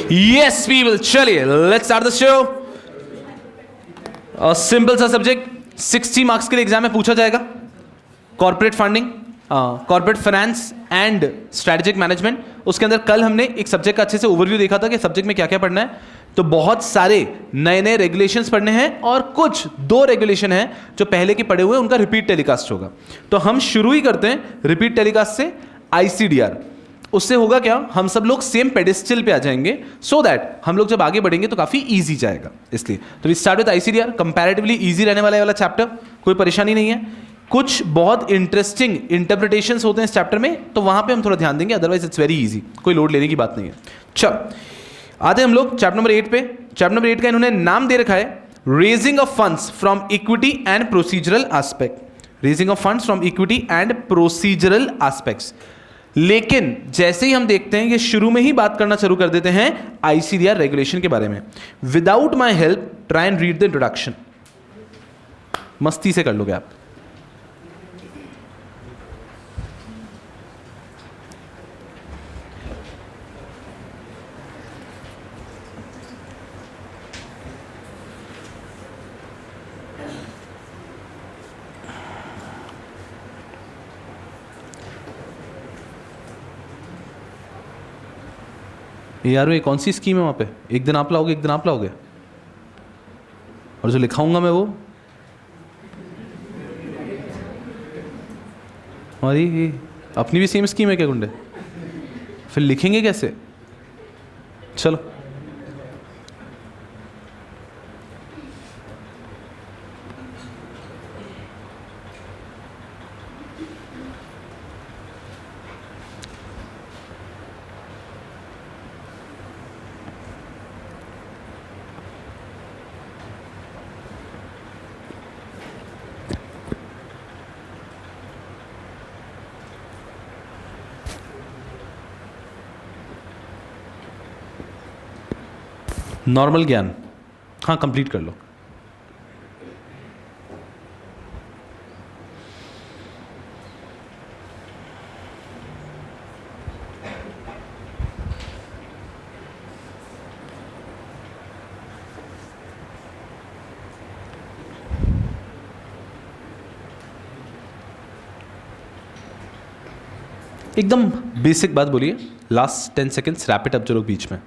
Yes, people. चलिए, let's start the show. Simple सा subject, 60 marks के लिए एग्जाम में पूछा जाएगा. Corporate funding, corporate finance and strategic management. उसके अंदर कल हमने एक सब्जेक्ट का अच्छे से ओवरव्यू देखा था कि सब्जेक्ट में क्या क्या पढ़ना है. तो बहुत सारे नए नए रेगुलेशंस पढ़ने हैं और कुछ 2 रेगुलेशन हैं जो पहले के पढ़े हुए उनका रिपीट टेलीकास्ट होगा. तो हम शुरू ही करते हैं रिपीट टेलीकास्ट से. आईसीडीआर, उससे होगा क्या, हम सब लोग सेम पेडिस्टल पे आ जाएंगे सो दैट हम लोग जब आगे बढ़ेंगे तो काफी इजी जाएगा. इसलिए तो we start with ICDR. Comparatively easy रहने वाला चैप्टर, कोई परेशानी नहीं है. कुछ बहुत इंटरेस्टिंग इंटरप्रिटेशंस होते हैं इस चैप्टर में, तो वहां पे हम थोड़ा ध्यान देंगे, अदरवाइज इट्स वेरी इजी, कोई लोड लेने की बात नहीं है. चल आते हम लोग चैप्टर नंबर 8 पे. चैप्टर नंबर 8 का इन्होंने नाम दे रखा है raising of funds from equity and procedural aspect. Raising of funds from equity and procedural aspects. लेकिन जैसे ही हम देखते हैं कि शुरू में ही बात करना शुरू कर देते हैं आईसीडीआर रेगुलेशन के बारे में. Without my help try and read the introduction. मस्ती से कर लोगे आप. यार ये कौन सी स्कीम है वहाँ पे, एक दिन आप लाओगे एक दिन आप लाओगे, और जो लिखाऊंगा मैं वो, और ये अपनी भी सेम स्कीम है क्या गुंडे, फिर लिखेंगे कैसे. चलो नॉर्मल ज्ञान, हाँ कंप्लीट कर लो. एकदम बेसिक बात बोलिए, last 10 seconds, wrap it up जो लोग बीच में.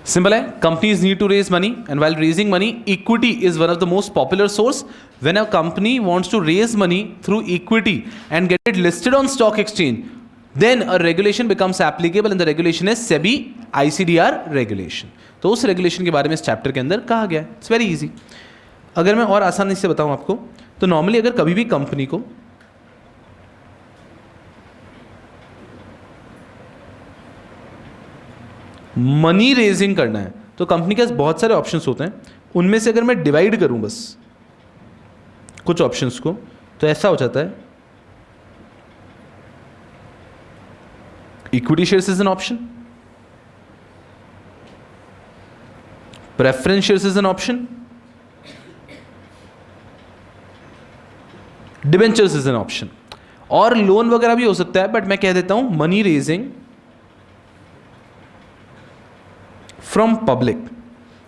सिंपल है. Companies need to raise money and while raising money equity is one of the most popular source. When a company wants to raise money through equity and get it listed on stock exchange, then a regulation becomes applicable and the regulation is SEBI ICDR regulation. तो उस regulation के बारे में इस chapter के अंदर कहा गया है. It's very easy. अगर मैं और आसानी से बताऊं आपको, तो नॉर्मली अगर कभी भी कंपनी को मनी रेजिंग करना है तो कंपनी के पास बहुत सारे ऑप्शंस होते हैं. उनमें से अगर मैं डिवाइड करूं बस कुछ ऑप्शंस को, तो ऐसा हो जाता है equity shares is an option, preference shares is an option, debentures is an option, और लोन वगैरह भी हो सकता है. बट मैं कह देता हूं मनी रेजिंग फ्रॉम पब्लिक,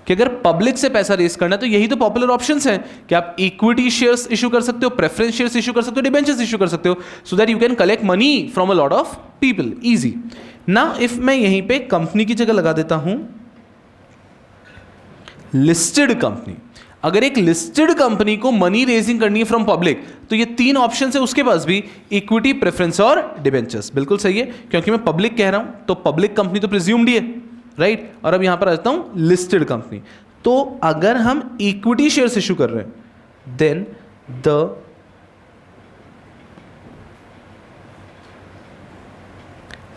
कि अगर पब्लिक से पैसा रेज करना है तो यही तो पॉपुलर ऑप्शंस हैं कि आप इक्विटी शेयर्स इशू कर सकते हो, प्रेफरेंस शेयर्स इशू कर सकते हो, डिबेंचर्स इशू कर सकते हो, so that you can collect money from a lot of people. Easy. ना इफ मैं यहीं पे कंपनी की जगह लगा देता हूं लिस्टेड कंपनी. अगर एक लिस्टेड कंपनी को मनी रेजिंग करनी है फ्रॉम पब्लिक, तो ये 3 ऑप्शन है उसके पास भी, इक्विटी, प्रेफरेंस और डिबेंचर्स. बिल्कुल सही है, क्योंकि मैं पब्लिक कह रहा हूं तो पब्लिक कंपनी तो प्रिज्यूम्ड ही है, राइट. और अब यहां पर आता हूं लिस्टेड कंपनी. तो अगर हम इक्विटी शेयर्स इशू कर रहे हैं, then the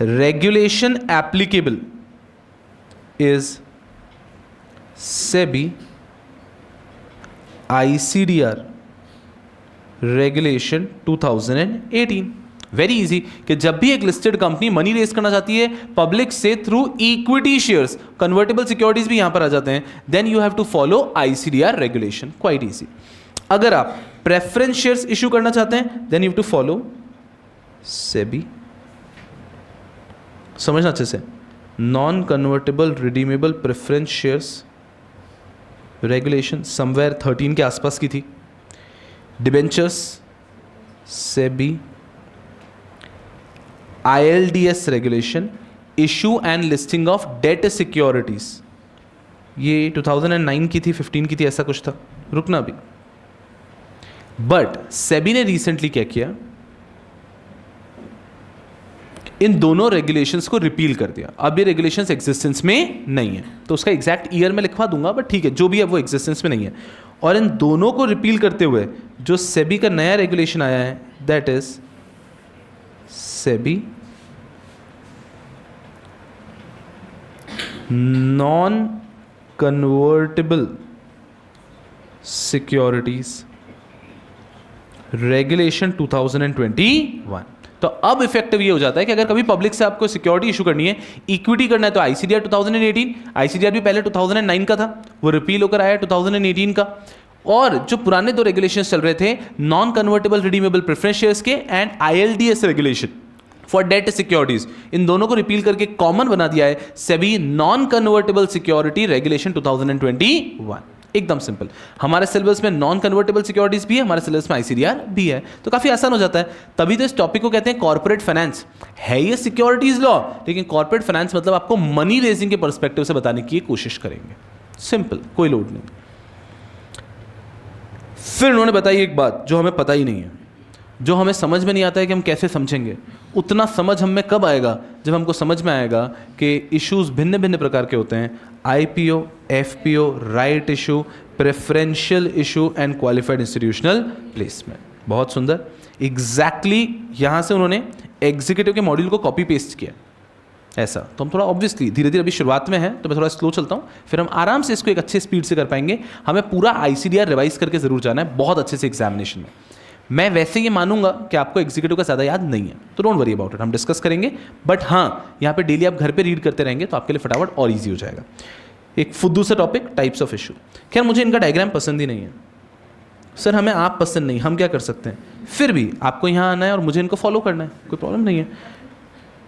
regulation applicable is SEBI ICDR regulation 2018. Very easy कि जब भी एक लिस्टेड कंपनी मनी रेज करना चाहती है पब्लिक से through equity shares, convertible securities भी यहां पर आ जाते हैं, then you have to follow ICDR regulation, quite easy. अगर आप प्रेफरेंस शेयर्स इशू करना चाहते हैं then you have to follow SEBI, समझना अच्छे से, non convertible redeemable preference shares regulation somewhere 13 के आसपास की थी। Debentures SEBI, ILDS regulation, issue and listing of debt securities, ये 2009 की थी, 15 की थी, ऐसा कुछ था, रुकना भी। बट सेबी ने रिसेंटली क्या किया, इन दोनों रेगुलेशंस को रिपील कर दिया। अब ये रेगुलेशंस एग्जिस्टेंस में नहीं है, तो उसका एग्जैक्ट ईयर में लिखवा दूंगा, बट ठीक है, जो भी है वो एग्जिस्टेंस में नहीं है। और इन दोनों को रिपील करते हुए जो सेबी का नया रेगुलेशन आया है that is SEBI non convertible securities regulation 2021। तो अब इफेक्टिव ये हो जाता है कि अगर कभी पब्लिक से आपको सिक्योरिटी इशू करनी है, इक्विटी करना है, तो आईसीडीआर 2018, आईसीडीआर भी पहले 2009 का था, वो रिपील होकर आया 2018 का। और जो पुराने दो रेगुलेशंस चल रहे थे, non convertible redeemable preference shares के and ILDS regulation for debt securities, इन दोनों को रिपील करके कॉमन बना दिया है SEBI non convertible security regulation 2021। एकदम सिंपल। हमारे सिलेबस में नॉन कन्वर्टेबल सिक्योरिटीज भी है, हमारे सिलेबस में आईसीडीआर भी है, तो काफी आसान हो जाता है। तभी तो इस टॉपिक को कहते हैं कॉर्पोरेट फाइनेंस। है ये सिक्योरिटीज लॉ, लेकिन कॉर्पोरेट फाइनेंस मतलब आपको मनी रेजिंग के पर्सपेक्टिव से बताने की कोशिश करेंगे। सिंपल, कोई लोड नहीं। फिर उन्होंने बताई एक बात जो हमें पता ही नहीं है, जो हमें समझ में नहीं आता है कि हम कैसे समझेंगे। उतना समझ हम में कब आएगा, जब हमको समझ में आएगा कि इश्यूज भिन्न भिन्न प्रकार के होते हैं, IPO, FPO, right issue, preferential issue and qualified institutional placement. बहुत सुंदर। एग्जैक्टली यहाँ से उन्होंने एग्जीक्यूटिव के मॉड्यूल को कॉपी पेस्ट किया ऐसा। तो हम थोड़ा ऑब्वियसली धीरे धीरे अभी शुरुआत में है, तो मैं थोड़ा स्लो चलता हूँ, फिर हम आराम से इसको एक अच्छे स्पीड से कर पाएंगे। हमें पूरा ICDR रिवाइज करके जरूर जाना है बहुत अच्छे से एग्जामिनेशन में। मैं वैसे ये मानूंगा कि आपको एग्जीक्यूटिव का ज़्यादा याद नहीं है, तो डोंट वरी अबाउट इट, हम डिस्कस करेंगे। बट हाँ, यहाँ पे डेली आप घर पे रीड करते रहेंगे तो आपके लिए फटाफट और ईजी हो जाएगा। एक फुद्दू सा टॉपिक, टाइप्स ऑफ इशू। खैर मुझे इनका डायग्राम पसंद ही नहीं है सर, हमें आप पसंद नहीं, हम क्या कर सकते हैं? फिर भी आपको यहाँ आना है और मुझे इनको फॉलो करना है, कोई प्रॉब्लम नहीं है।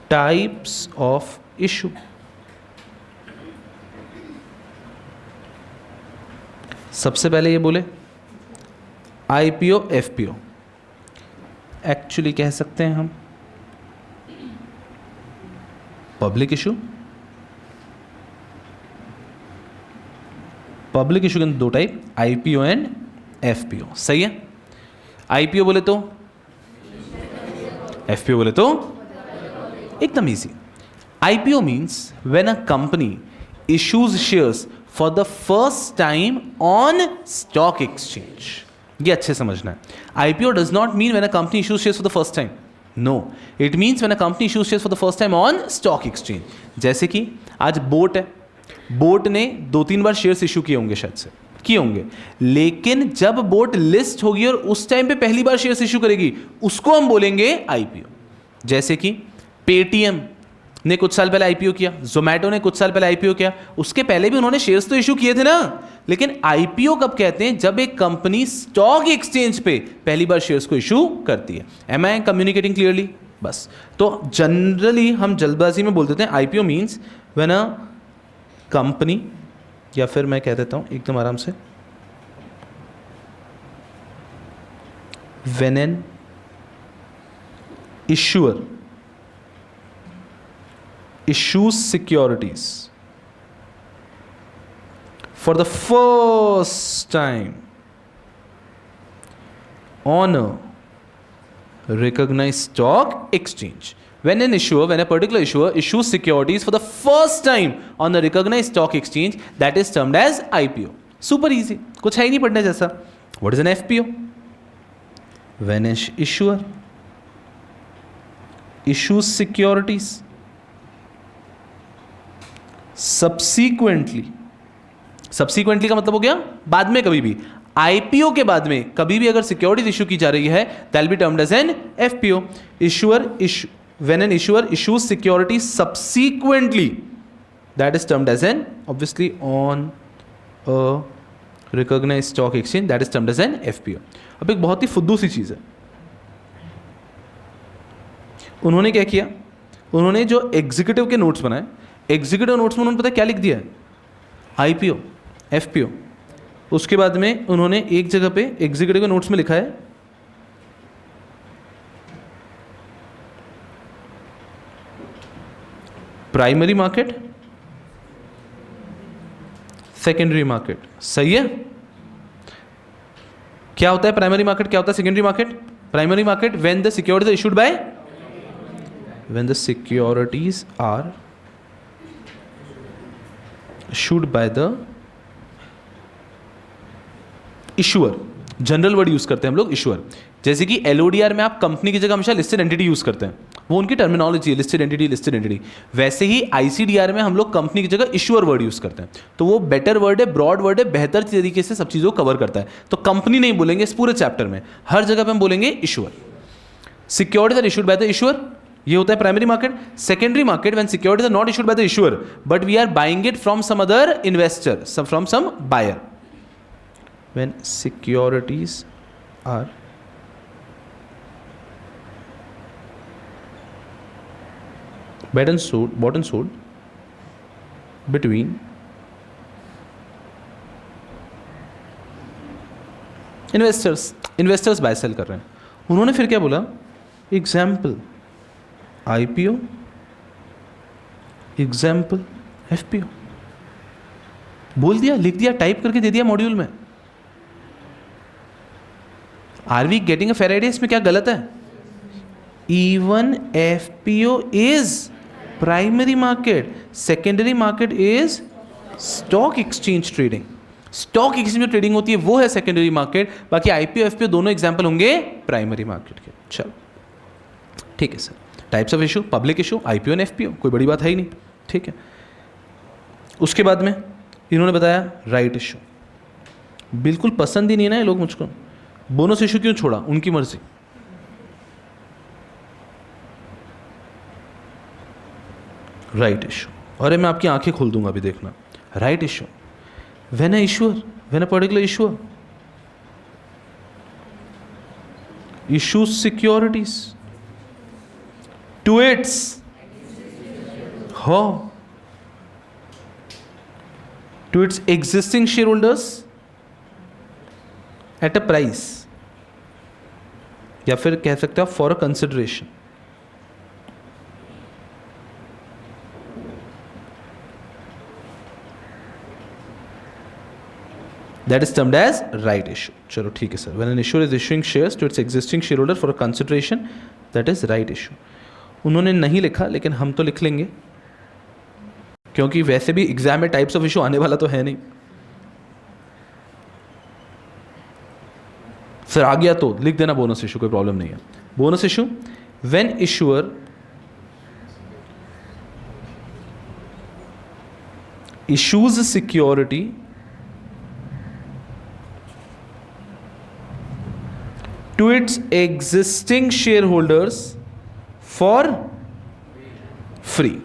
टाइप्स ऑफ इशू, सबसे पहले ये बोले IPO FPO, एक्चुअली कह सकते हैं हम पब्लिक इशू। पब्लिक इशू के दो टाइप, IPO एंड FPO, सही है। IPO बोले तो, FPO बोले तो एकदम easy. IPO means when a company issues shares for the first time on stock exchange. ये अच्छे समझना है। IPO does not mean when a company issues shares for the first time. No, it means when a company issues shares for the first time on stock exchange. जैसे कि आज boat है, boat ने 2-3 बार shares issue किए होंगे, शायद से किए होंगे, लेकिन जब बोट लिस्ट होगी और उस टाइम पे पहली बार शेयर्स इशू करेगी, उसको हम बोलेंगे IPO। जैसे कि पेटीएम ने कुछ साल पहले IPO किया, जोमैटो ने कुछ साल पहले IPO किया, उसके पहले भी उन्होंने शेयर्स तो इशू किए थे ना। लेकिन IPO कब कहते हैं? जब एक कंपनी स्टॉक एक्सचेंज पे पहली बार शेयर्स को इशू करती है। M I communicating clearly? बस। तो जनरली हम जल्दबाजी में बोल देते हैं IPO means when a company, या फिर मैं कह देता हूं एकदम आराम से, when an issuer issues securities for the first time on a recognized stock exchange. When a particular issuer issues securities for the first time on a recognized stock exchange, that is termed as IPO. Super easy, कुछ है ही नहीं पढ़ने जैसा। What is an FPO? When an issuer issues securities सब्सीक्वेंटली का मतलब हो गया बाद में कभी भी, आईपीओ के बाद में कभी भी अगर सिक्योरिटीज इशू की जा रही है that will be termed as an FPO. When an issuer issues securities subsequently, that is termed as an, obviously on a recognized stock exchange, that is termed as an FPO. अब एक बहुत ही फुद्दू सी चीज़ है, उन्होंने क्या किया, उन्होंने जो एग्जीक्यूटिव के नोट्स बनाए, एग्जीक्यूटिव नोट्स में उन्होंने पता क्या लिख दिया है, आईपीओ, एफपीओ. उसके बाद में उन्होंने एक जगह पे एग्जीक्यूटिव के नोट्स में लिखा है प्राइमरी मार्केट, सेकेंडरी मार्केट. सही है. क्या होता है प्राइमरी मार्केट, क्या होता है secondary market? Primary market when the securities issued by, when the securities are issued by the issuer. General word use करते हैं हम लोग इशूअर. जैसे कि एलओडीआर में आप कंपनी की जगह हमेशा लिस्टेड एंटिटी यूज करते हैं, वो उनकी टर्मिनोलॉजी है, लिस्टेड एंटिटी, लिस्टेड एंटिटी. वैसे ही आईसीडीआर में हम लोग कंपनी की जगह इशूअर वर्ड यूज करते हैं, तो वो बेटर वर्ड है, ब्रॉड वर्ड है, बेहतर तरीके से सब चीज़ों को कवर करता है. तो कंपनी नहीं बोलेंगे इस पूरे चैप्टर में, हर जगह पे हम बोलेंगे issuer. Securities are issued by the issuer, ये होता है primary market. Secondary market when securities are not issued by the issuer but we are buying it from some other investor, from some buyer. When securities are bought and sold between investors buy sell कर रहे हैं. उन्होंने फिर क्या बोला, example IPO, example FPO बोल दिया, लिख दिया, टाइप करके दे दिया मॉड्यूल में. Are we getting a fair idea? इसमें क्या गलत है? Even FPO is primary market, secondary market is stock exchange trading. Stock exchange में ट्रेडिंग होती है वो है सेकेंडरी मार्केट, बाकी आईपीओ एफपीओ दोनों एग्जांपल होंगे प्राइमरी मार्केट के. चलो ठीक है sir. Types of issue, public issue, IPO and FPO, कोई बड़ी बात है ही नहीं. ठीक है. उसके बाद में इन्होंने बताया राइट इशू. बिल्कुल पसंद ही नहीं ना ये लोग मुझको. बोनस इशू क्यों छोड़ा? उनकी मर्जी. राइट इशू, अरे मैं आपकी आंखें खोल दूंगा अभी, देखना. Right issue when a particular issuer issues securities to its existing shareholders at a price, या फिर कह सकते हो for a consideration. That is termed as right issue. चलो ठीक है sir. When an issuer is issuing shares to its existing shareholder for a consideration, that is right issue. उन्होंने नहीं लिखा लेकिन हम तो लिख लेंगे, क्योंकि वैसे भी एग्जाम में टाइप्स ऑफ इशू आने वाला तो है नहीं. सर आ गया तो लिख देना बोनस इशू, कोई प्रॉब्लम नहीं है. Bonus issue when issuer issues a security to its existing shareholders for free.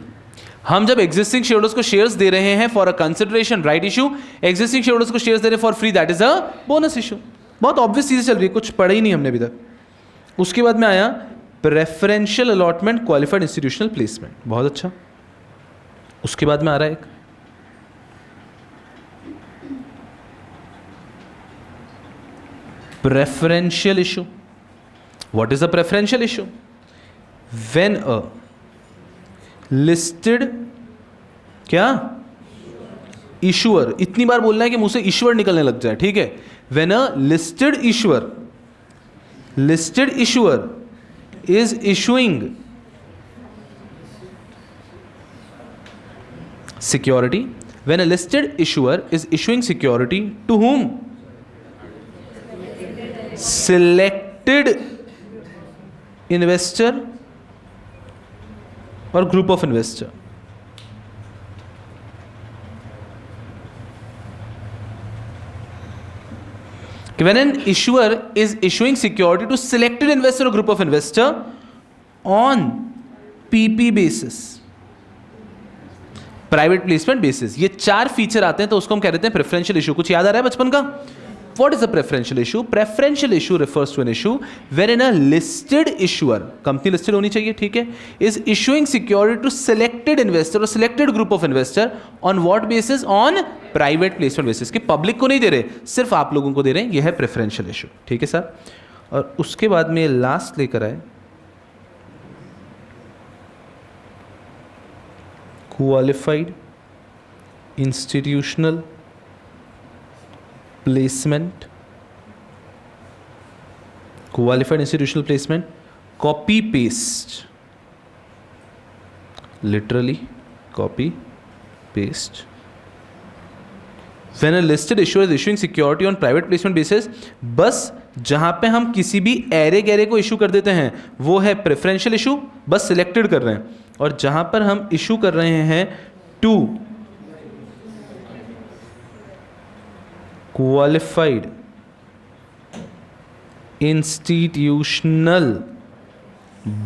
हम जब एग्जिस्टिंग शेयरहोल्डर्स को शेयर्स दे रहे हैं for a consideration, right issue. Existing shareholders को शेयर्स दे रहे हैं for free, that is a bonus issue. बहुत obvious चीजें चल रही है, कुछ पढ़ा ही नहीं हमने अभी तक. उसके बाद में आया preferential allotment qualified institutional placement. बहुत अच्छा. उसके बाद में आ रहा है एक preferential issue. What is a preferential issue? When a listed क्या issuer, इतनी बार बोलना है कि मुंह से issuer निकलने लग जाए. ठीक है. When a listed issuer is issuing security, when a listed issuer is issuing security to whom? Selected investor or group of investor. कि when an issuer is issuing security to selected investor or group of investor on PP basis, private placement basis, ये 4 feature आते हैं तो उसको हम कह देते हैं प्रेफरेंशियल इशू। कुछ याद आ रहा है बचपन का? What is a preferential issue? Preferential issue refers to an issue wherein a listed issuer, company listed होनी चाहिए, ठीक है, is issuing security to selected investor or selected group of investor on what basis? On private placement basis, कि public को नहीं दे रहे, सिर्फ आप लोगों को दे रहे हैं, यह है प्रेफरेंशियल इशू, ठीक है सर। और उसके बाद में लास्ट लेकर आए qualified institutional placement, qualified institutional placement, copy paste, literally copy paste. When a listed issuer is issuing security on private placement basis, बस जहां पे हम किसी भी एरे गैरे को इशू कर देते हैं वो है प्रेफरेंशियल इशू, बस सिलेक्टेड कर रहे हैं। और जहां पर हम इशू कर रहे हैं टू क्वालिफाइड इंस्टीट्यूशनल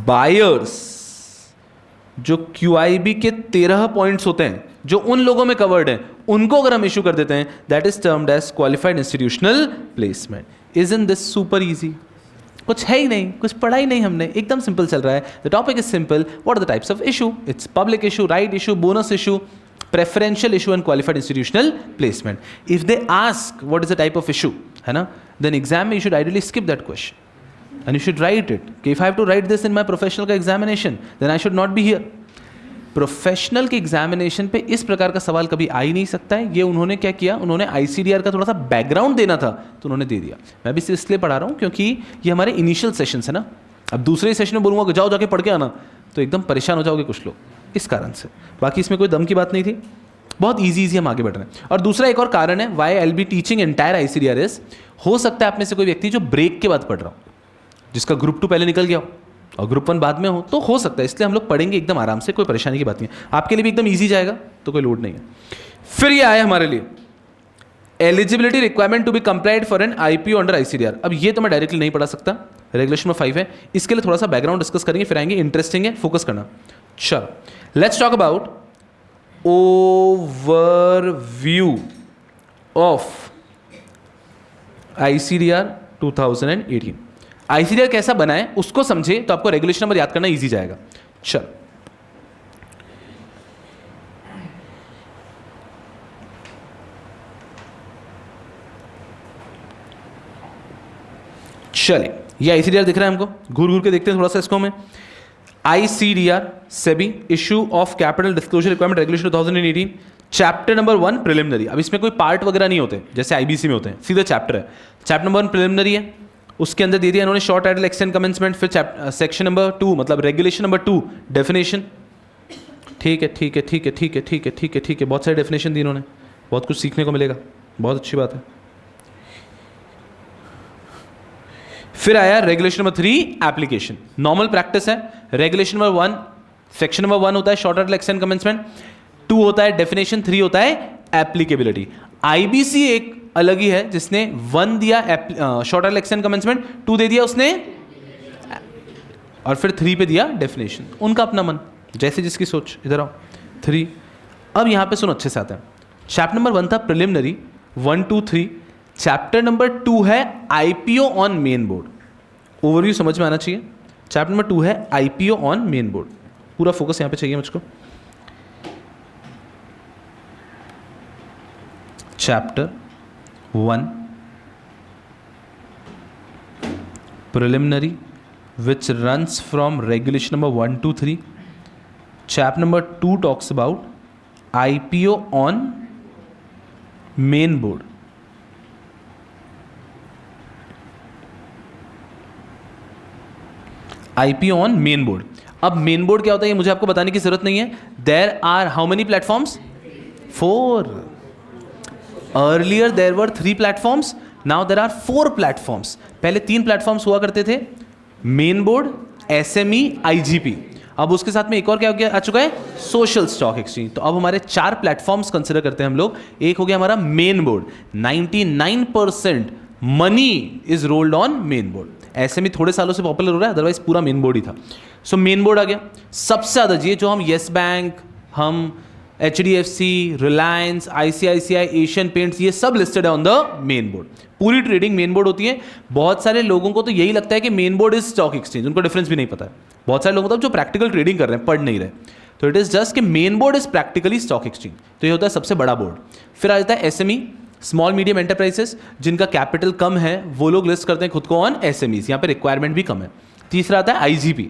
बायर्स, जो QIB के 13 पॉइंट्स होते हैं जो उन लोगों में कवर्ड हैं, उनको अगर हम इशू कर देते हैं, that is termed as qualified institutional placement. Isn't this super easy? कुछ है ही नहीं, कुछ पढ़ा ही नहीं हमने, एकदम सिंपल चल रहा है। The topic is simple. What are the types of issue? It's public issue, right issue, bonus issue, preferential issue and qualified institutional placement. If they ask what is the type of issue, है ना, then exam में you should ideally skip that question and you should write it कि if I have to write this in my professional का examination then I should not be here. Professional के examination पे इस प्रकार का सवाल कभी आ ही नहीं सकता है। ये उन्होंने क्या किया, उन्होंने ICDR का थोड़ा सा बैकग्राउंड देना था तो उन्होंने दे दिया। मैं भी इसलिए पढ़ा रहा हूँ क्योंकि ये हमारे इनिशियल सेशंस है ना। अब दूसरे सेशन में बोलूँगा जाओ जाके पढ़ के आना तो एकदम परेशान हो जाओगे कुछ लोग, इस कारण से। बाकी इसमें कोई दम की बात नहीं थी, बहुत ईजी हम आगे बढ़ रहे हैं। और दूसरा एक और कारण है why I be teaching entire ICDR is, हो सकता है आप में से कोई व्यक्ति जो ब्रेक के बाद पढ़ रहा हो, जिसका ग्रुप 2 पहले निकल गया हो और ग्रुप 1 बाद में हो, तो हो सकता है, इसलिए हम लोग पढ़ेंगे एकदम आराम से, कोई परेशानी की बात नहीं है। आपके लिए भी एकदम ईजी जाएगा तो कोई लोड नहीं है। फिर ये आया हमारे लिए eligibility requirement to be complied for an IPO under ICDR। अब ये तो मैं डायरेक्टली नहीं पढ़ा सकता, रेगुलेशन में 5 है, इसके लिए थोड़ा सा बैकग्राउंड डिस्कस करेंगे, फिर आएंगे। इंटरेस्टिंग है, फोकस करना। चलो let's talk about overview of ICDR 2018। ICDR कैसा बना है उसको समझे तो आपको रेगुलेशन नंबर याद करना इजी जाएगा। चल चलिए, ये ICDR दिख रहा है हमको, घूर घूर के देखते हैं थोड़ा सा इसको हमें। ICDR SEBI issue of capital disclosure requirement regulation 2018, chapter number 1 preliminary. अब इसमें कोई पार्ट वगैरह नहीं होते जैसे IBC में होते हैं, सीधा चैप्टर है। चैप्टर नंबर 1 प्रिलिमिनरी है, उसके अंदर दे दिया इन्होंने शॉर्ट टाइटल एक्सटेंड कमेंसमेंट, फिर सेक्शन नंबर 2 मतलब रेगुलेशन नंबर 2 डेफिनेशन। ठीक है ठीक है ठीक है ठीक है ठीक है ठीक है ठीक है, बहुत सारी डेफिनेशन दी इन्होंने, बहुत कुछ सीखने को मिलेगा, बहुत अच्छी बात है। फिर आया regulation number 3 application. Normal practice है, रेगुलेशन नंबर 1 सेक्शन नंबर 1 होता है शॉर्ट टाइटल एक्सटेंड कमेंसमेंट, 2 होता है डेफिनेशन, 3 होता है एप्लीकेबिलिटी। IBC एक अलग ही है जिसने 1 दिया शॉर्ट टाइटल एक्सटेंड कमेंसमेंट, 2 दे दिया उसने और फिर 3 पे दिया डेफिनेशन। उनका अपना मन, जैसे जिसकी सोच। इधर आओ 3। अब यहां पे सुनो अच्छे से आता है। चैप्टर नंबर 1 था प्रिलिमिनरी 1 2 3, चैप्टर नंबर 2 है IPO on main board. Overview समझ में आना चाहिए। चैप्टर नंबर 2 है IPO ऑन मेन बोर्ड, पूरा फोकस यहां पे चाहिए मुझको। Chapter 1 preliminary which runs from regulation number 1 to 3. Chapter number 2 talks about IPO on main board. IPO on main board. अब मेन बोर्ड क्या होता है ये मुझे आपको बताने की जरूरत नहीं है। There are how many platforms? 4. Earlier there were 3 platforms. Now there are 4 platforms. पहले 3 platforms हुआ करते थे, मेन बोर्ड, SME, IGP। अब उसके साथ में एक और क्या हो गया आ चुका है, सोशल स्टॉक एक्सचेंज। तो अब हमारे 4 प्लेटफॉर्म्स कंसिडर करते हैं हम लोग। एक हो गया हमारा main board, 99% money is rolled on main board. ऐसे में थोड़े सालों से पॉपुलर हो रहा है, अदरवाइज पूरा मेन बोर्ड ही था। सो मेन बोर्ड आ गया सबसे ज़्यादा। ये जो हम येस बैंक, हम HDFC, Reliance, ICICI, Asian paints, ये सब लिस्टेड है ऑन द मेन बोर्ड। पूरी ट्रेडिंग मेन बोर्ड होती है। बहुत सारे लोगों को तो यही लगता है कि main board is stock exchange, उनको डिफरेंस भी नहीं पता है। बहुत सारे लोग मतलब जो प्रैक्टिकल ट्रेडिंग कर रहे हैं, पढ़ नहीं रहे, तो इट इज जस्ट कि main board is practically stock exchange. तो ये होता है सबसे बड़ा बोर्ड। फिर आ जाता है SME, स्मॉल मीडियम एंटरप्राइजेस, जिनका कैपिटल कम है, वो लोग लिस्ट करते हैं खुद को ऑन SMEs, यहाँ पे रिक्वायरमेंट भी कम है। तीसरा आता है IGP,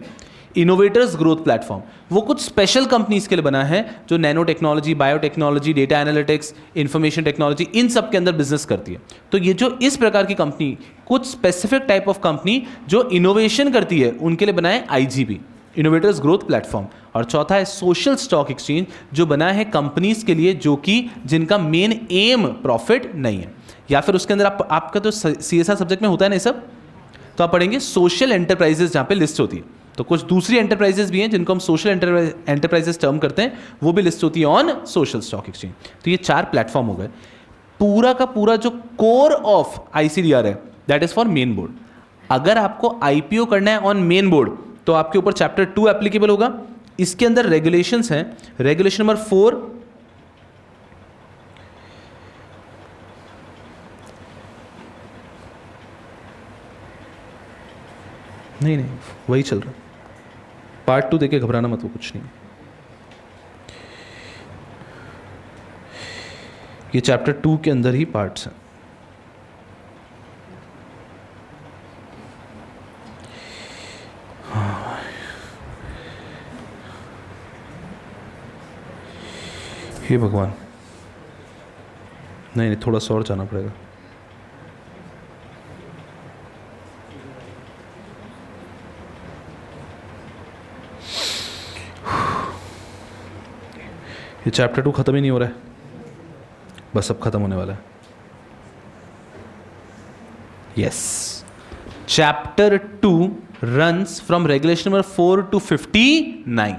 इनोवेटर्स ग्रोथ प्लेटफॉर्म। वो कुछ स्पेशल कंपनीज के लिए बना है जो nanotechnology, biotechnology, data analytics, information technology, इन सब के अंदर बिजनेस करती है। तो ये जो इस प्रकार की कंपनी, कुछ स्पेसिफिक टाइप ऑफ कंपनी जो इनोवेशन करती है, उनके लिए बना है IGP, इनोवेटर्स ग्रोथ प्लेटफॉर्म। और चौथा है सोशल स्टॉक एक्सचेंज, जो बना है कंपनीज के लिए जो कि जिनका मेन एम प्रॉफिट नहीं है, या फिर उसके अंदर आपका तो CSR सब्जेक्ट में होता है ना ये सब, तो आप पढ़ेंगे सोशल एंटरप्राइजेस जहाँ पे लिस्ट होती है। तो कुछ दूसरी एंटरप्राइजेस भी हैं जिनको हम सोशल एंटरप्राइजेस टर्म करते हैं, वो भी लिस्ट होती है ऑन सोशल स्टॉक एक्सचेंज। तो ये 4 प्लेटफॉर्म हो गए। पूरा का पूरा जो कोर ऑफ ICDR है, that is for main board. अगर आपको IPO करना है ऑन मेन बोर्ड, तो आपके ऊपर चैप्टर 2 एप्लीकेबल होगा। इसके अंदर रेगुलेशंस हैं। रेगुलेशन नंबर 4 नहीं वही चल रहा है। पार्ट 2 देके घबराना मत, वो कुछ नहीं। ये चैप्टर 2 के अंदर ही पार्ट्स हैं। हे भगवान, नहीं थोड़ा सा और जाना पड़ेगा। ये चैप्टर 2 खत्म ही नहीं हो रहा है, बस अब खत्म होने वाला है। Yes, chapter 2 runs from regulation number 4 to 59।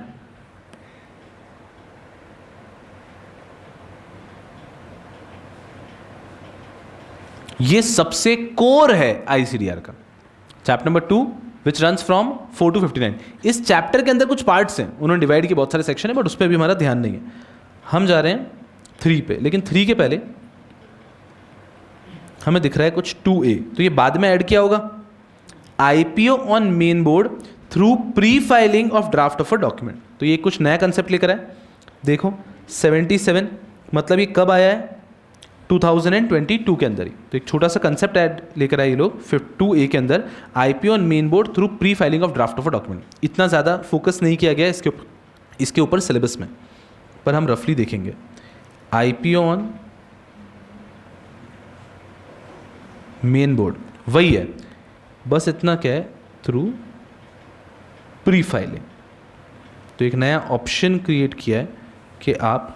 ये सबसे कोर है ICDR का, chapter number 2 which runs from 4 to 59। इस चैप्टर के अंदर कुछ पार्ट्स हैं, उन्होंने डिवाइड किए, बहुत सारे सेक्शन है, बट उस पर भी हमारा ध्यान नहीं है। हम जा रहे हैं 3 पे, लेकिन 3 के पहले हमें दिख रहा है कुछ 2A, तो ये बाद में ऐड किया होगा। IPO on main board through pre filing of draft of a document. तो ये कुछ नया कंसेप्ट लेकर आए। देखो 77, मतलब ये कब आया है? 2022 के अंदर ही। तो एक छोटा सा कंसेप्ट ऐड लेकर आए ये लोग 2A के अंदर, IPO on main board through pre filing of draft of a document. इतना ज़्यादा फोकस नहीं किया गया इसके ऊपर सिलेबस में, पर हम रफली देखेंगे। IPO ऑन मेन बोर्ड वही है, बस इतना क्या है, थ्रू प्री फाइलिंग। तो एक नया ऑप्शन क्रिएट किया है कि आप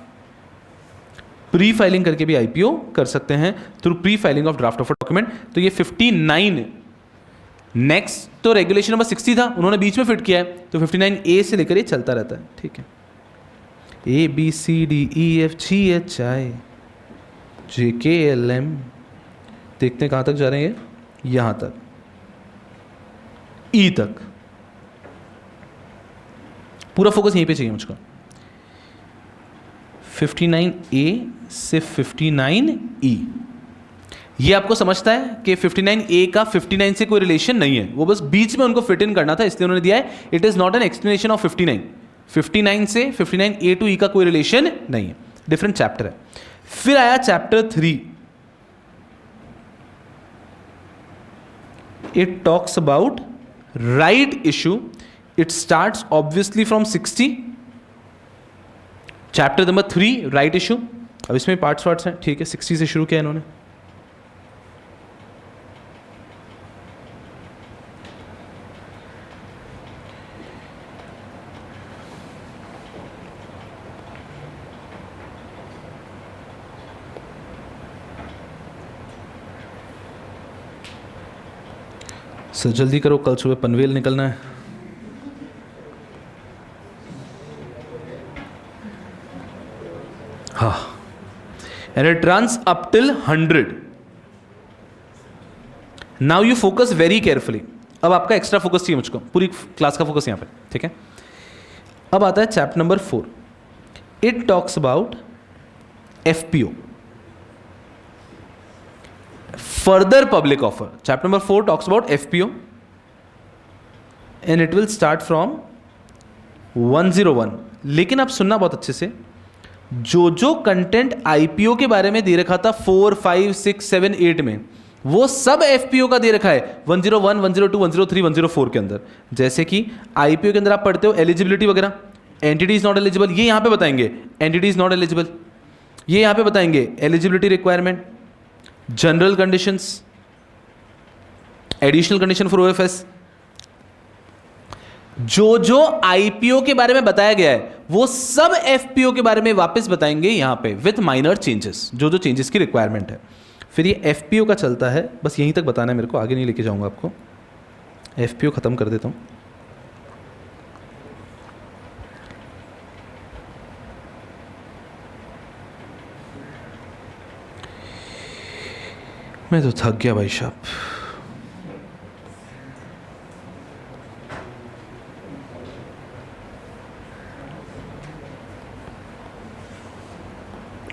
प्री फाइलिंग करके भी IPO कर सकते हैं through pre filing of draft of a document. तो ये 59। नेक्स्ट तो रेगुलेशन नंबर 60 था, उन्होंने बीच में फिट किया है, तो 59A से लेकर ये चलता रहता है। ठीक है, ABCDEFGHIJKLM, देखते हैं कहाँ तक जा रहे हैं, यहाँ तक, E तक। पूरा फोकस यहीं पे चाहिए मुझको। 59A से 59E, ये आपको समझता है कि 59A का 59 से कोई रिलेशन नहीं है, वो बस बीच में उनको फिट इन करना था, इसलिए उन्होंने दिया है it is not an explanation of 59। 59 से 59A to E का कोई रिलेशन नहीं है, डिफरेंट चैप्टर है। फिर आया chapter 3, it talks about right issue. It starts obviously from 60। Chapter number 3 right issue. अब इसमें पार्ट्स हैं, ठीक है, 60 से शुरू किया इन्होंने। सर जल्दी करो, कल सुबह पनवेल निकलना है। हाँ, and it runs up till 100। Now you focus very carefully. अब आपका एक्स्ट्रा फोकस चाहिए मुझको, पूरी क्लास का फोकस यहाँ पे, ठीक है। अब आता है chapter number 4। It talks about FPO, further public offer. Chapter number 4 talks about FPO and it will start from 101। लेकिन आप सुनना बहुत अच्छे से, जो कंटेंट IPO के बारे में दे रखा था 4, 5, 6, 7, 8 में, वो सब FPO का दे रखा है 101, 102, 103, 104 के अंदर। जैसे कि IPO के अंदर आप पढ़ते हो एलिजिबिलिटी वगैरह, एंटिटी इज नॉट एलिजिबल, ये यहां पे बताएंगे एंटिटी इज नॉट एलिजिबल, ये यहां पे बताएंगे eligibility requirement, general conditions, additional condition for OFS। जो IPO के बारे में बताया गया है वो सब FPO के बारे में वापस बताएंगे यहां पे विथ माइनर चेंजेस, जो चेंजेस की रिक्वायरमेंट है। फिर ये FPO का चलता है, बस यहीं तक बताना है मेरे को, आगे नहीं लेके जाऊंगा आपको। FPO खत्म कर देता हूं। मैं तो थक गया भाई साहब।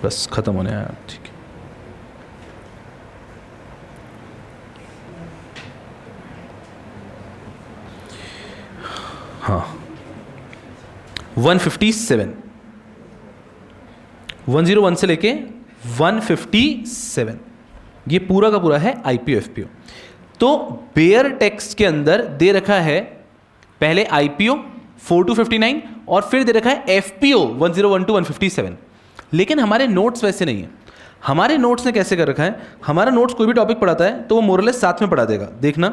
बस खत्म होने आया, ठीक है। हाँ 157, 101 से लेके 157, ये पूरा का पूरा है IPO FPO। तो बेयर टेक्स्ट के अंदर दे रखा है पहले IPO 4 to 59 और फिर दे रखा है FPO 101 to 157। लेकिन हमारे नोट्स वैसे नहीं है। हमारे नोट्स ने कैसे कर रखा है, हमारा नोट्स कोई भी टॉपिक पढ़ाता है तो वो मोरलेस साथ में पढ़ा देगा। देखना,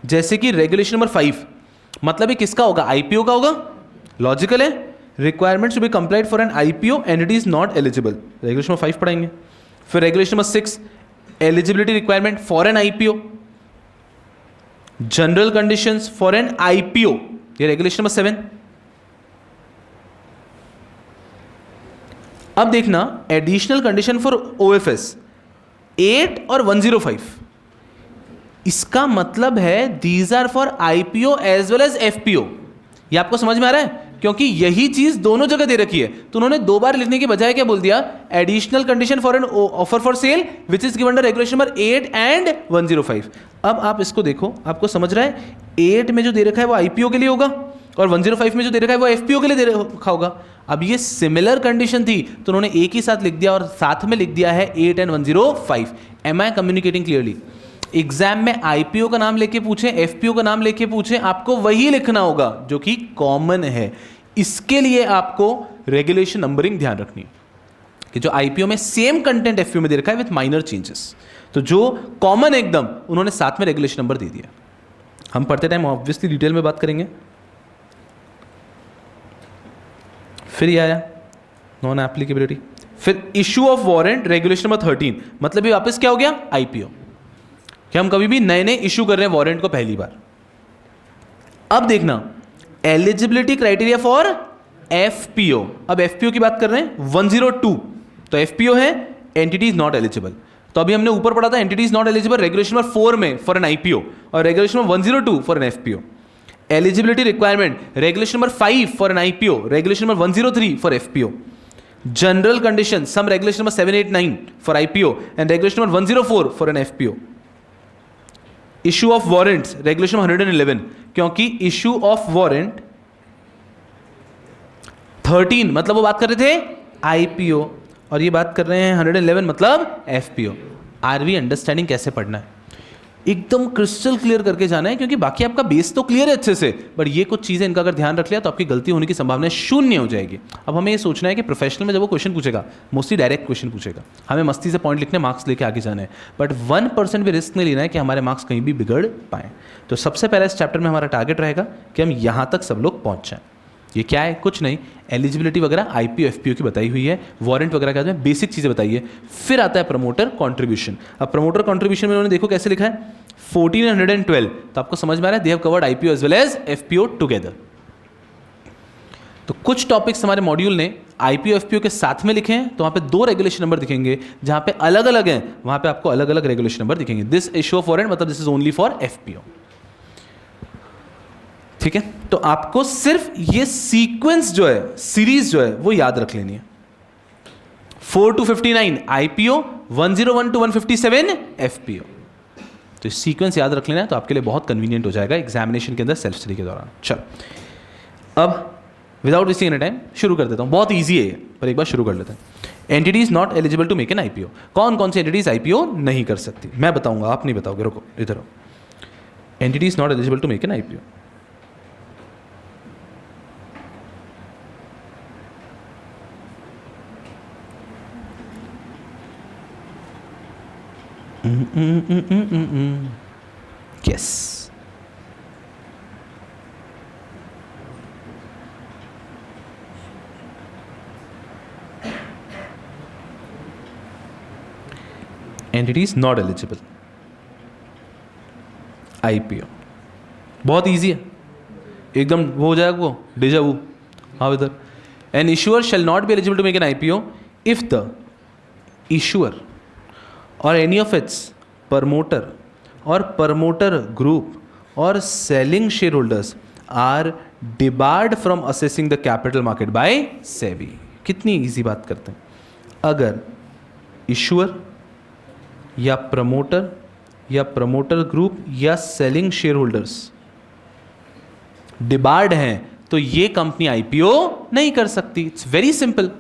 जैसे कि रेगुलेशन नंबर 5, मतलब ये किसका होगा, IPO का होगा, लॉजिकल है। Requirements to be complied for an IPO and it is not eligible, regulation number 5 पढ़ाएंगे। फिर regulation number 6, eligibility requirement for an IPO, general conditions for an IPO, ये रेगुलेशन नंबर 7। अब देखना, एडिशनल कंडीशन फॉर OFS 8 और 105, इसका मतलब है these are for IPO as well as FPO। ये आपको समझ में आ रहा है, क्योंकि यही चीज दोनों जगह दे रखी है। तो उन्होंने 2 बार लिखने के बजाय क्या बोल दिया, additional condition for an offer for sale which is given under regulation number 8 and 105। अब आप इसको देखो, आपको समझ रहा है, 8 में जो दे रखा है वो IPO के लिए होगा और 105 में जो दे रखा है वो FPO के लिए दे रखा होगा। अब ये सिमिलर कंडीशन थी तो उन्होंने एक ही साथ लिख दिया और साथ में लिख दिया है 8 and 105। Am I communicating clearly? Exam में IPO का नाम लेके पूछे, FPO का नाम लेके पूछे, आपको वही लिखना होगा जो कि कॉमन है। इसके लिए आपको रेगुलेशन नंबरिंग ध्यान रखनी कि जो IPO में सेम कंटेंट FPO में दे रखा है विथ माइनर चेंजेस, तो जो कॉमन एकदम उन्होंने साथ में रेगुलेशन नंबर दे दिया। हम पढ़ते टाइम ऑब्वियसली डिटेल में बात करेंगे। फिर ये आया नॉन एप्लीकेबिलिटी। फिर issue of warrant regulation number 13, मतलब ये वापस क्या हो गया, IPO, कि हम कभी भी नए नए इशू कर रहे हैं वारंट को पहली बार। अब देखना, एलिजिबिलिटी क्राइटेरिया फॉर FPO। अब FPO की बात कर रहे हैं 102, तो FPO है एंटिटी इज नॉट एलिजिबल। तो अभी हमने ऊपर पढ़ा था entity is not eligible regulation number 4 में फॉर एन IPO और regulation number 102 for an FPO। Eligibility requirement regulation number 5 for an IPO, regulation number 103 for FPO। General condition some regulation number 7, 8, 9 for IPO and regulation number 104 for an FPO। Issue of warrants regulation 111, क्योंकि issue of warrant 13 मतलब वो बात कर रहे थे IPO और ये बात कर रहे हैं 111 मतलब FPO। आर वी अंडरस्टैंडिंग कैसे पढ़ना है, एकदम क्रिस्टल क्लियर करके जाना है, क्योंकि बाकी आपका बेस तो क्लियर है अच्छे से, बट ये कुछ चीज़ें इनका अगर ध्यान रख लिया तो आपकी गलती होने की संभावना शून्य हो जाएगी। अब हमें ये सोचना है कि प्रोफेशनल में जब वो क्वेश्चन पूछेगा मोस्टली डायरेक्ट क्वेश्चन पूछेगा, हमें मस्ती से पॉइंट लिखने, मार्क्स लेके आगे जाना है, बट 1% भी रिस्क नहीं लेना है कि हमारे मार्क्स कहीं भी बिगड़ पाएँ। तो सबसे पहले इस चैप्टर में हमारा टारगेट रहेगा कि हम यहाँ तक सब लोग पहुँच जाएँ। ये क्या है, कुछ नहीं, एलिजिबिलिटी वगैरह IPO FPO की बताई हुई है, वारंट वगैरह का बेसिक चीज़ें बताई है। फिर आता है प्रमोटर कंट्रीब्यूशन। अब प्रमोटर कंट्रीब्यूशन में उन्होंने देखो कैसे लिखा है 14 and 112, तो आपको समझ में आ रहा है they have covered IPO as well as FPO together. तो कुछ टॉपिक्स हमारे मॉड्यूल ने आईपीओ एफपीओ के साथ में लिखे हैं, तो वहाँ पे 2 रेगुलेशन नंबर दिखेंगे, जहाँ पे अलग अलग हैं वहाँ पे आपको अलग अलग रेगुलेशन नंबर दिखेंगे. दिस इश्यू फॉर मतलब this is only for FPO. ठीक है, तो आपको सिर्फ ये सीक्वेंस जो है, सीरीज जो है वो याद रख लेनी है. 4 to 59 आईपीओ, 101 to 157 एफपीओ. तो सीक्वेंस याद रख लेना है, तो आपके लिए बहुत कन्वीनियंट हो जाएगा एग्जामिनेशन के अंदर सेल्फ स्टडी के दौरान. चलो अब विदाउट वेस्टिंग एनी टाइम शुरू कर देता हूँ. बहुत ईजी है पर एक बार शुरू कर लेते हैं. Entities not eligible to make an IPO. कौन कौन सी एंटिटीज आईपीओ नहीं कर सकती, मैं बताऊंगा, आप नहीं बताओगे. रुको इधर हो. Entities not eligible to make an IPO. Yes. Entities not eligible. IPO. बहुत इजी है, एकदम वो हो जाएगा, वो डेजा वू. हाँ इधर. An issuer shall not be eligible to make an IPO if the issuer or any of its promoter or promoter group or selling shareholders are debarred from assessing the capital market by SEBI. कितनी easy बात करते हैं. अगर issuer या promoter या promoter group या selling share holders debarred हैं तो ये कंपनी आईपीओ नहीं कर सकती. It's very simple.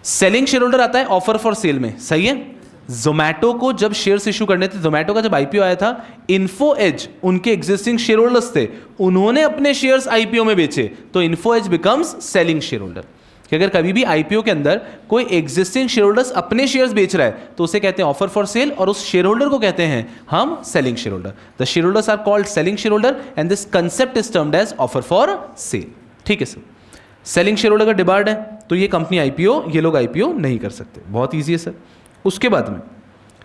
Selling share holder आता है ऑफर फॉर सेल में, सही है. जोमैटो को जब शेयर्स इशू करने थे, जोमैटो का जब आईपीओ आया था, इन्फो एज उनके एग्जिस्टिंग शेयर होल्डर्स थे, उन्होंने अपने शेयर्स आईपीओ में बेचे, तो Info Edge becomes selling share holder. कि अगर कभी भी आईपीओ के अंदर कोई एग्जिस्टिंग शेयर होल्डर्स अपने शेयर्स बेच रहा है तो उसे कहते हैं ऑफर फॉर सेल, और उस शेयर होल्डर को कहते हैं हम selling share holder. The share holders are called selling share holder and this concept is termed as offer for sale. ठीक है सर. सेलिंग शेयर होल्डर का डिबार्ड है तो ये कंपनी आईपीओ, ये लोग आईपीओ नहीं कर सकते. बहुत ईजी है सर. उसके बाद में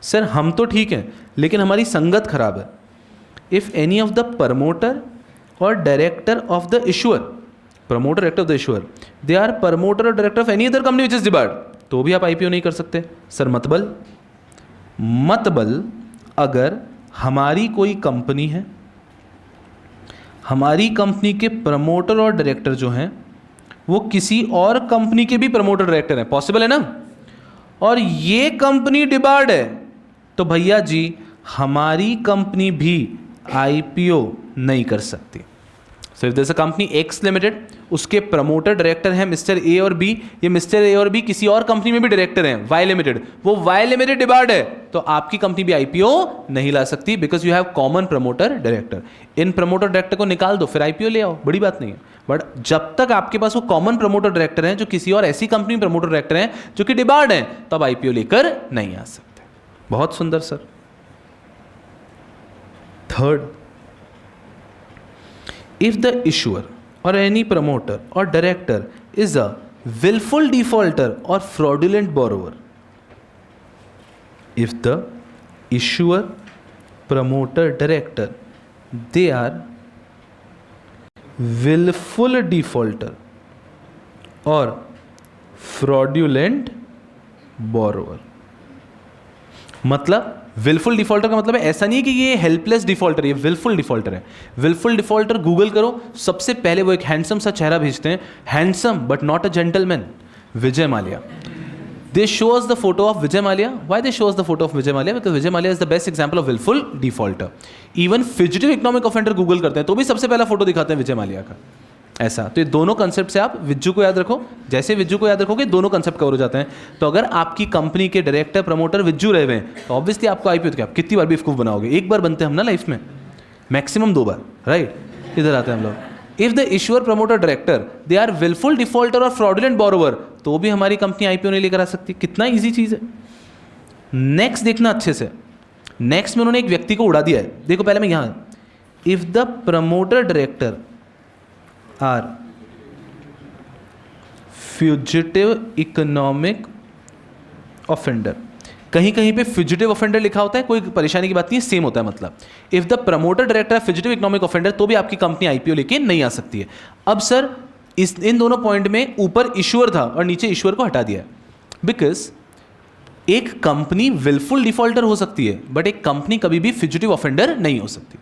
सर हम तो ठीक हैं लेकिन हमारी संगत खराब है. If any of the promoter और director of the issuer, promoter director of the issuer, they are promoter और director of any other company which is debarred, तो भी आप आईपीओ नहीं कर सकते. सर मतबल अगर हमारी कोई कंपनी है, हमारी कंपनी के प्रमोटर और डायरेक्टर जो हैं वो किसी और कंपनी के भी प्रमोटर डायरेक्टर हैं, पॉसिबल है ना, और ये कंपनी डिबार्ड है, तो भैया जी हमारी कंपनी भी आईपीओ नहीं कर सकती. So if there is a company X limited, उसके प्रमोटर डायरेक्टर हैं मिस्टर ए और बी, ये मिस्टर ए और बी किसी और कंपनी में भी डायरेक्टर हैं वाई लिमिटेड, वो वाई लिमिटेड डिबार्ड है, तो आपकी कंपनी भी आईपीओ नहीं ला सकती because you have common promoter director. In promoter director को निकाल दो, फिर आईपीओ ले आओ, बड़ी बात नहीं है. बट जब तक आपके पास वो कॉमन प्रमोटर डायरेक्टर हैं जो किसी और ऐसी कंपनी प्रमोटर डायरेक्टर हैं जो कि डिबार्ड हैं, तब आईपीओ लेकर नहीं आ सकते. बहुत सुंदर sir. Third, if the issuer or any promoter or director is a willful defaulter or fraudulent borrower, if the issuer, promoter, director, they are willful defaulter or fraudulent borrower. मतलब wilful defaulter का मतलब है ऐसा नहीं है कि ये helpless defaulter है, ये विलफुल डिफॉल्टर है. विलफुल डिफॉल्टर गूगल करो, सबसे पहले वो एक हैंडसम सा चेहरा भेजते हैं, handsome but not a gentleman, Vijay Mallya. They show us the photo of Vijay Mallya. Why they show us the photo of Vijay Mallya? Because Vijay Mallya is the best example of wilful defaulter. Even fugitive economic offender Google करते हैं तो भी सबसे पहला photo दिखाते हैं विजय माल्या का. ऐसा, तो ये दोनों कंसेप्ट से आप विज्जू को याद रखो, जैसे विज्जू को याद रखोगे दोनों कंसेप्ट कवर हो जाते हैं. तो अगर आपकी कंपनी के डायरेक्टर प्रमोटर विज्जू रहे हुए हैं तो ऑब्वियसली आपको आईपीओ, तो क्या आप कितनी बार बेवकूफ बनाओगे? एक बार बनते हैं हम ना लाइफ में, मैक्सिमम 2 बार, राइट. इधर आते हैं हम लोग. If the issuer promoter director they are wilful defaulter और फ्रॉडुलेंट बोरोवर, तो भी हमारी कंपनी आईपीओ नहीं लेकर आ सकती. कितना ईजी चीज़ है. नेक्स्ट देखना अच्छे से. नेक्स्ट में उन्होंने एक व्यक्ति को उड़ा दिया है. देखो पहले मैं यहाँ, if the promoter director are fugitive economic offender, कहीं कहीं पे फ्यूजिटिव ऑफेंडर लिखा होता है, कोई परेशानी की बात नहीं है, सेम होता है मतलब. If the promoter director fugitive economic offender, तो भी आपकी कंपनी आईपीओ लेके नहीं आ सकती है. अब सर इन दोनों पॉइंट में ऊपर इश्यूअर था और नीचे इश्यूअर को हटा दिया है, बिकॉज एक कंपनी विलफुल डिफॉल्टर हो सकती है बट एक कंपनी कभी भी फिजिटिव ऑफेंडर नहीं हो सकती।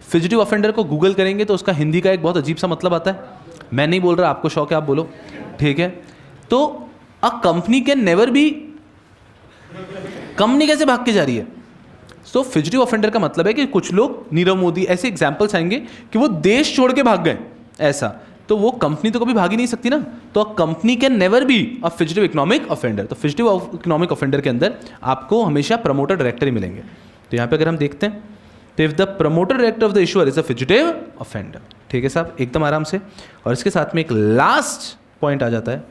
फिजिटिव ऑफेंडर को गूगल करेंगे तो उसका हिंदी का एक बहुत अजीब सा मतलब आता है, मैं नहीं बोल रहा, आपको शौक है आप बोलो, ठीक है। तो a company can never be, company कैसे भाग के जा रही है? सो फिजिटिव ऑफेंडर का मतलब है कि कुछ लोग, नीरव मोदी, ऐसे एग्जाम्पल्स आएंगे कि वो देश छोड़ के भाग गए, ऐसा, तो वो कंपनी तो कभी भाग ही नहीं सकती ना। तो a company can never be a fugitive economic offender. तो फिजिटिव इकोनॉमिक ऑफेंडर के अंदर आपको हमेशा प्रमोटर डायरेक्टर ही मिलेंगे। तो यहाँ पे अगर हम देखते हैं तो if the promoter director of the issuer is a fugitive offender, ठीक है साहब, एकदम आराम से। और इसके साथ में एक लास्ट पॉइंट आ जाता है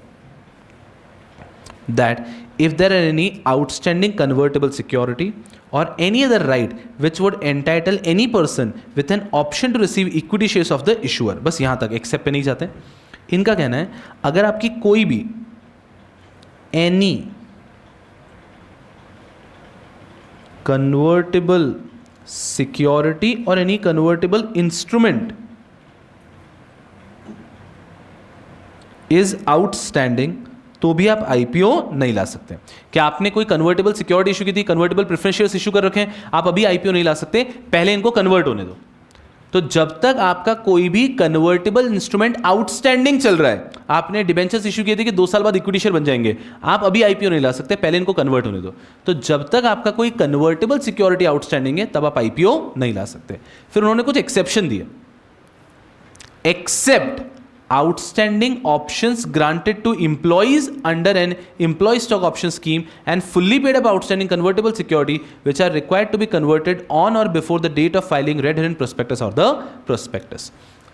that if there are any outstanding convertible security or any other right which would entitle any person with an option to receive equity shares of the issuer, बस यहाँ तक, एक्सेप्ट पे नहीं जाते। इनका कहना है अगर आपकी कोई भी any convertible security or any convertible instrument is outstanding, तो भी आप आईपीओ नहीं ला सकते। क्या आपने कोई कन्वर्टेबल सिक्योरिटी इशू की थी, कन्वर्टेबल प्रेफरेंस शेयर्स इशू कर रखे हैं, आप अभी आईपीओ नहीं ला सकते, पहले इनको कन्वर्ट होने दो। तो जब तक आपका कोई भी कन्वर्टेबल इंस्ट्रूमेंट आउटस्टैंडिंग चल रहा है, आपने डिबेंचर्स इशू किए थे कि 2 साल बाद इक्विटी शेयर बन जाएंगे, आप अभी आईपीओ नहीं ला सकते, पहले इनको कन्वर्ट होने दो। तो जब तक आपका कोई कन्वर्टेबल सिक्योरिटी आउटस्टैंडिंग है तब आप आईपीओ नहीं ला सकते। फिर उन्होंने कुछ एक्सेप्शन दिए, accept outstanding options granted to employees under an employee stock option scheme and fully paid up outstanding convertible security which are required to be converted on or before the date of filing red herring prospectus or the prospectus।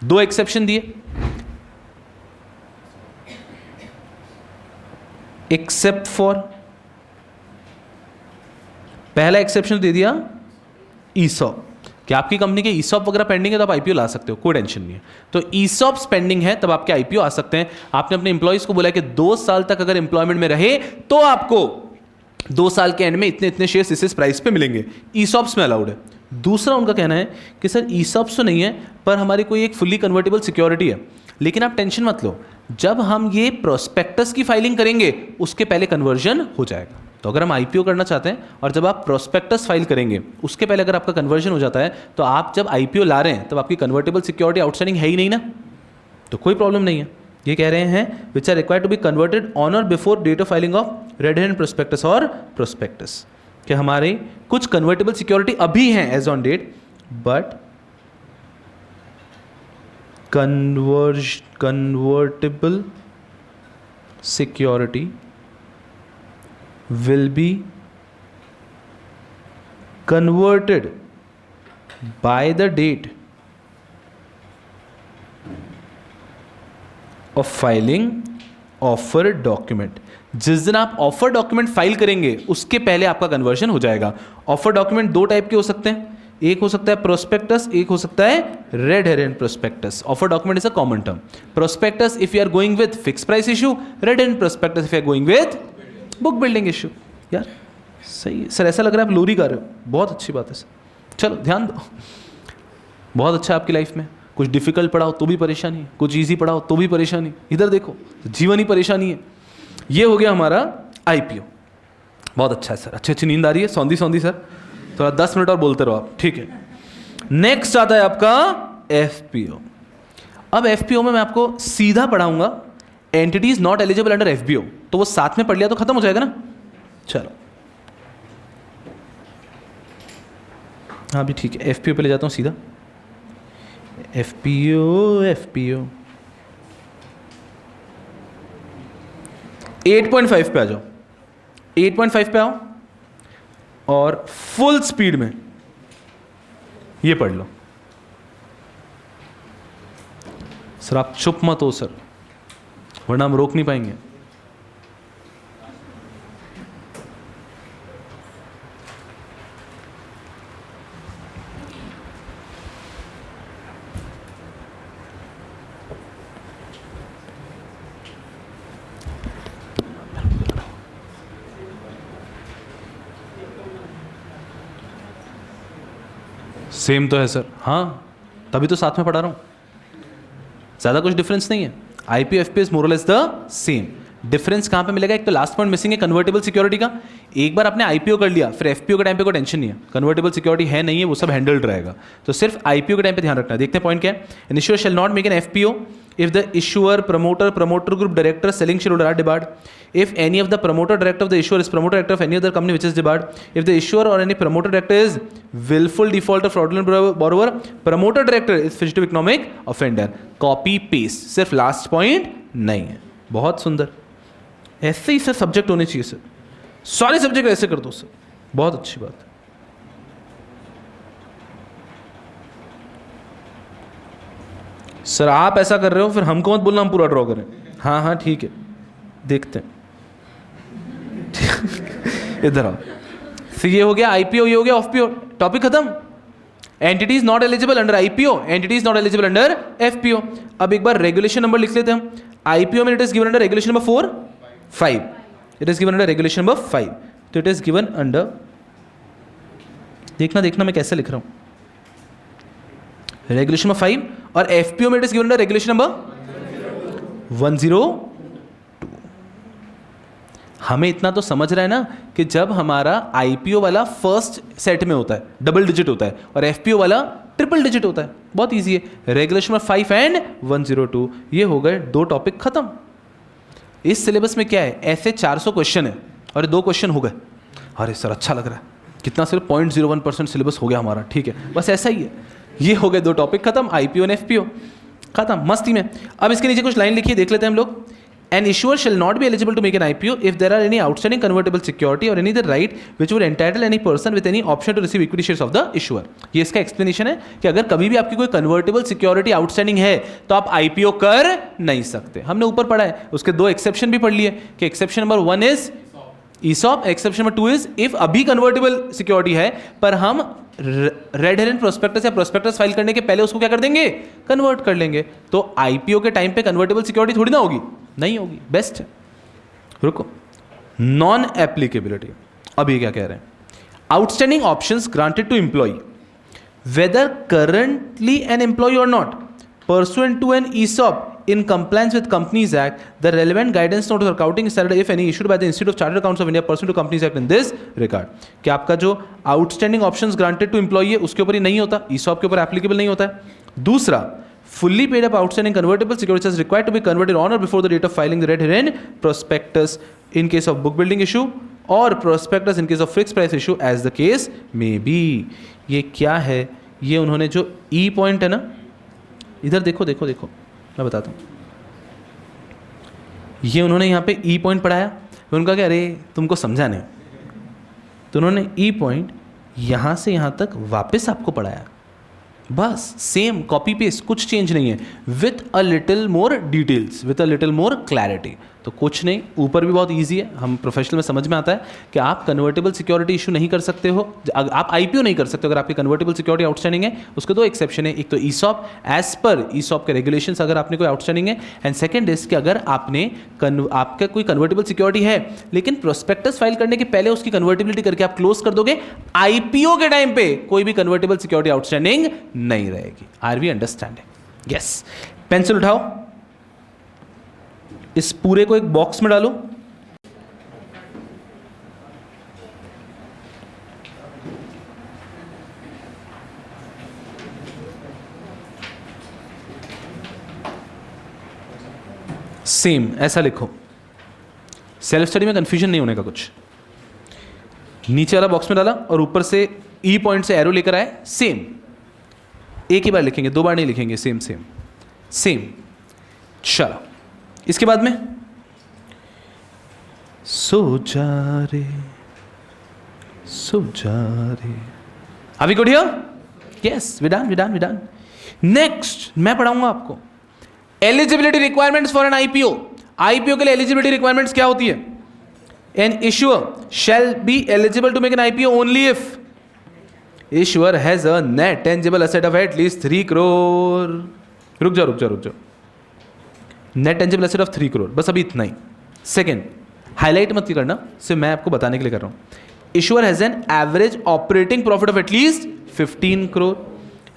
2 exception दिए, except for, पहला exception दे दिया ESOP, कि आपकी company के ESOP वगैरह pending है तो आप आईपीओ ला सकते हो, कोई टेंशन नहीं है। तो ईसॉप्स पेंडिंग है तब आपके आईपीओ आ सकते हैं। आपने अपने एम्प्लॉइज को बोला कि 2 साल तक अगर एम्प्लॉयमेंट में रहे तो आपको 2 साल के एंड में इतने इतने शेयर्स इस प्राइस पे मिलेंगे, ईसॉप्स में अलाउड है। दूसरा उनका कहना है कि सर ईसॉप्स तो नहीं है पर हमारी कोई एक फुल्ली कन्वर्टेबल सिक्योरिटी है, लेकिन आप टेंशन मत लो, जब हम ये प्रोस्पेक्टस की फाइलिंग करेंगे उसके पहले कन्वर्जन हो जाएगा। तो अगर हम आईपीओ करना चाहते हैं और जब आप प्रोस्पेक्टस फाइल करेंगे उसके पहले अगर आपका कन्वर्जन हो जाता है तो आप जब आईपीओ ला रहे हैं तब आपकी कन्वर्टेबल सिक्योरिटी आउटस्टैंडिंग है ही नहीं ना, तो कोई प्रॉब्लम नहीं है। ये कह रहे हैं which are required to be converted on और before date of filing of red herring prospectus और प्रोस्पेक्टस, कि हमारे कुछ कन्वर्टेबल सिक्योरिटी अभी हैं as on date but convertible security will be converted by the date of filing offer document। जिस दिन आप ऑफर डॉक्यूमेंट फाइल करेंगे उसके पहले आपका कन्वर्जन हो जाएगा। ऑफर डॉक्यूमेंट 2 टाइप के हो सकते हैं, एक हो सकता है प्रोस्पेक्टस, एक हो सकता है red herring prospectus. Offer document is a common term. Prospectus if you are going with fix price issue, red herring prospectus if you are going with book building issue. यार सही सर, ऐसा लग रहा है आप लोरी कर रहे हो, बहुत अच्छी बात है सर, चलो ध्यान दो, बहुत अच्छा आपकी लाइफ में। कुछ डिफिकल्ट पढ़ाओ तो भी परेशानी, कुछ इजी पढ़ाओ तो भी परेशानी, इधर देखो जीवन ही परेशानी है। ये हो गया हमारा आईपीओ, बहुत अच्छा है सर, अच्छी अच्छी नींद आ रही है, सौंधी सौंधी सर, थोड़ा 10 मिनट और बोलते रहो आप, ठीक है। नेक्स्ट आता है आपका एफपीओ। अब एफपीओ में मैं आपको सीधा पढ़ाऊंगा entities not eligible under FBO, तो वो साथ में पढ़ लिया तो खत्म हो जाएगा ना। चलो हाँ भी ठीक है, एफपीओ पे ले जाता हूँ सीधा। एफपीओ 8.5 पे आ जाओ, 8.5 पे आओ और फुल स्पीड में ये पढ़ लो। सर आप चुप मत हो सर, वरना हम रोक नहीं पाएंगे। सेम तो है सर, हाँ तभी तो साथ में पढ़ा रहा हूं, ज़्यादा कुछ डिफरेंस नहीं है। आईपीओ एफपीओ इज मोर और लेस द सेम। डिफरेंस कहाँ पे मिलेगा? एक तो लास्ट पॉइंट मिसिंग है कन्वर्टेबल सिक्योरिटी का। एक बार आपने आईपीओ कर लिया, फिर एफपीओ के टाइम पे कोई टेंशन नहीं है, कन्वर्टेबल सिक्योरिटी है नहीं है, वो सब हैंडल्ड रहेगा। तो सिर्फ आईपीओ के टाइम पे ध्यान रखना है। देखते हैं पॉइंट क्या है। An issuer shall not make an FPO if the issuer promoter group director selling shareholder are debarred, if any of the promoter director of the issuer is promoter director of any other company which is debarred, if the issuer or any promoter director is willful defaulter fraudulent borrower, promoter director is fugitive economic offender। Copy paste, सिर्फ last point नहीं है। बहुत सुंदर, ऐसे ही sir subject होने चाहिए sir, सारे subject ऐसे कर दो सर, बहुत अच्छी बात है। सर आप ऐसा कर रहे हो, फिर हमको मत बोलना हम पूरा ड्रॉ करें। हाँ हाँ ठीक है, देखते हैं। इधर आओ। तो ये हो गया आईपीओ, ये हो गया ऑफपीओ, टॉपिक खत्म। Entity is not eligible under IPO, entity is not eligible under FPO. अब एक बार रेगुलेशन नंबर लिख लेते हैं हम। आईपीओ में it is given under regulation number 4(5). It is given under regulation number 5। तो इट इज गिवन अंडर, देखना मैं कैसे लिख रहा हूं, रेगुलेशन नंबर 5। और एफपीओ में it is given under regulation number 102। हमें इतना तो समझ रहा है ना कि जब हमारा आईपीओ वाला फर्स्ट सेट में होता है, डबल डिजिट होता है, और एफपीओ वाला ट्रिपल डिजिट होता है। बहुत इजी है। रेगुलेशन नंबर 5 एंड 102, ये हो गए 2 टॉपिक खत्म। इस सिलेबस में क्या है, ऐसे 400 क्वेश्चन है और 2 क्वेश्चन हो गए। अरे सर अच्छा लग रहा है, कितना सिर्फ 0.01% सिलेबस हो गया हमारा। ठीक है, बस ऐसा ही है। ये हो गए 2 टॉपिक खत्म, आईपीओ एंड एफपीओ खत्म, मस्ती में। अब इसके नीचे कुछ लाइन लिखी है, देख लेते हैं हम लोग। An issuer shall not be eligible to make an IPO if there are any outstanding convertible security or any other right which would entitle any person with any option to receive equity shares of the issuer। ये इसका explanation है कि अगर कभी भी आपकी कोई convertible security outstanding है तो आप आईपीओ कर नहीं सकते। हमने ऊपर पढ़ा है, उसके 2 एक्सेप्शन भी पढ़ लिए कि exception number 1 is ESOP, exception number 2 is if अभी कन्वर्टेबल सिक्योरिटी है पर हम रेड हेरेंट प्रोस्पेक्टस या प्रोस्पेक्टस फाइल करने के पहले उसको क्या कर देंगे, कन्वर्ट कर लेंगे। तो आईपीओ के टाइम पे कन्वर्टेबल सिक्योरिटी थोड़ी ना होगी, नहीं होगी, बेस्ट है। रुको, नॉन एप्लीकेबिलिटी। अब ये क्या कह रहे हैं, outstanding options granted to employ whether currently an employ और not pursuant to an ESOP in compliance with Companies Act, the relevant guidance note or accounting standard, if any, issued by the Institute of Chartered Accountants of India pursuant to Companies Act in this regard। कि आपका जो outstanding options granted to employ है उसके ऊपर ही नहीं होता, ESOP के ऊपर एप्लीकेबल नहीं होता है। दूसरा, fully paid up outstanding convertible securities is required to be converted on or before the date of filing the red herring prospectus in case of book building issue or prospectus in case of fixed price issue as the case may be। ये क्या है, ये उन्होंने जो ई point है ना, इधर देखो देखो देखो, मैं बताता हूँ। ये उन्होंने यहाँ पे ई पॉइंट पढ़ाया, उनका क्या, अरे तुमको समझा नहीं, तो उन्होंने ई पॉइंट यहाँ से यहाँ तक वापस आपको पढ़ाया, बस सेम कॉपी पेस्ट, कुछ चेंज नहीं है, with a little more details, with a little more clarity. तो कुछ नहीं, ऊपर भी बहुत इजी है, हम प्रोफेशनल में समझ में आता है कि आप कन्वर्टेबल सिक्योरिटी इशू नहीं कर सकते हो, आप आईपीओ नहीं कर सकते अगर आपकी कन्वर्टेबल सिक्योरिटी आउटस्टैंडिंग है। उसके 2 एक्सेप्शन है, एक तो ESOP, एज पर ESOP के रेगुलेशंस अगर आपने कोई आउटस्टैंडिंग है, एंड सेकंड इज कि अगर आपने आपका कोई कन्वर्टेबल सिक्योरिटी है लेकिन प्रोस्पेक्टस फाइल करने के पहले उसकी कन्वर्टेबिलिटी करके आप क्लोज कर दोगे, आईपीओ के टाइम पे कोई भी कन्वर्टेबल सिक्योरिटी आउटस्टैंडिंग नहीं रहेगी। Are we understanding? Yes. Pencil उठाओ, इस पूरे को एक बॉक्स में डालो। सेम ऐसा लिखो, सेल्फ स्टडी में कंफ्यूजन नहीं होने का कुछ। नीचे वाला बॉक्स में डाला और ऊपर से ई पॉइंट से एरो लेकर आए, सेम एक ही बार लिखेंगे, 2 बार नहीं लिखेंगे, सेम सेम सेम। चलो इसके बाद में सो जा रे Are we good here? Yes, we're done. Next मैं पढ़ाऊंगा आपको eligibility requirements for an IPO. IPO के लिए एलिजिबिलिटी रिक्वायरमेंट्स क्या होती है? An issuer shall be eligible to make an IPO only if issuer has a net tangible asset of at least 3 crore. रुक जाओ। Net tangible asset of 3 crore, बस अभी इतना ही। सेकेंड, हाईलाइट मत करना, सिर्फ मैं आपको बताने के लिए कर रहा हूं। Issuer has an average operating profit of at least 15 crore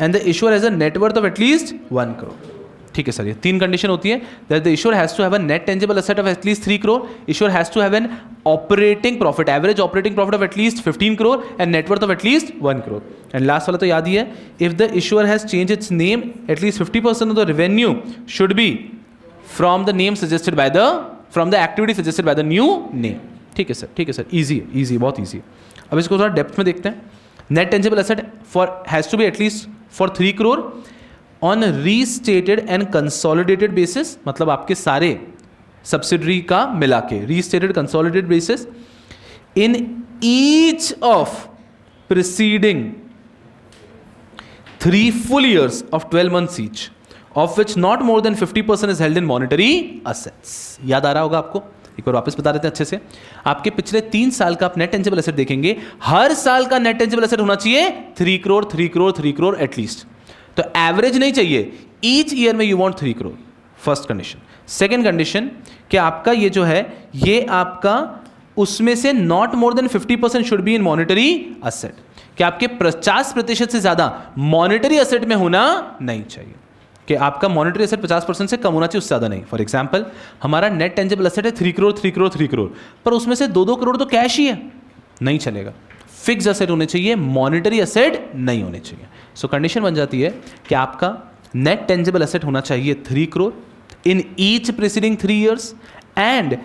and the issuer has a net worth of at least 1 crore. ठीक है सर, ये 3 कंडीशन होती है that the issuer has to have a net tangible asset of at least 3 crore, issuer has to have an operating profit, average operating profit of at least 15 crore and net worth of at least 1 crore. And last वाला तो याद ही है, if the issuer has change its name at least 50% of the revenue should be from the name suggested by the from the activity suggested by the new name. ठीक है sir, ठीक है sir, easy है, ईजी, बहुत easy है। अब इसको थोड़ा डेप्थ में देखते हैं। Net tangible asset for has to be at least for 3 crore on restated and consolidated basis, मतलब आपके सारे सब्सिडरी का मिला के restated consolidated basis in each of preceding 3 full years of 12 months each, of which not more than 50% is held in monetary assets। याद आ रहा होगा आपको, एक बार वापस बता देते हैं अच्छे से। आपके पिछले 3 साल का आप नेट टेंजिबल एसेट देखेंगे, हर साल का नेट टेंजिबल एसेट होना चाहिए 3 करोड़ 3 करोड़ 3 करोड़ एटलीस्ट। तो एवरेज नहीं चाहिए, ईच ईयर में you want 3 crore, first condition. Second condition कि आपका ये जो है ये आपका उसमें से not more then 50% should be in monetary asset, कि आपके 50% से ज्यादा मॉनिटरी असेट में होना नहीं चाहिए, कि आपका मॉनिटरी एसेट 50% से कम होना चाहिए, उससे ज्यादा नहीं। फॉर एग्जांपल हमारा नेट टेंजिबल एसेट है 3 करोड़ 3 करोड़ 3 करोड़, पर उसमें से 2-2 करोड़ तो कैश ही है, नहीं चलेगा। फिक्स एसेट होने चाहिए, मॉनिटरी एसेट नहीं होने चाहिए। सो कंडीशन बन जाती है कि आपका नेट टेंजिबल एसेट होना चाहिए 3 crore in each preceding 3 years and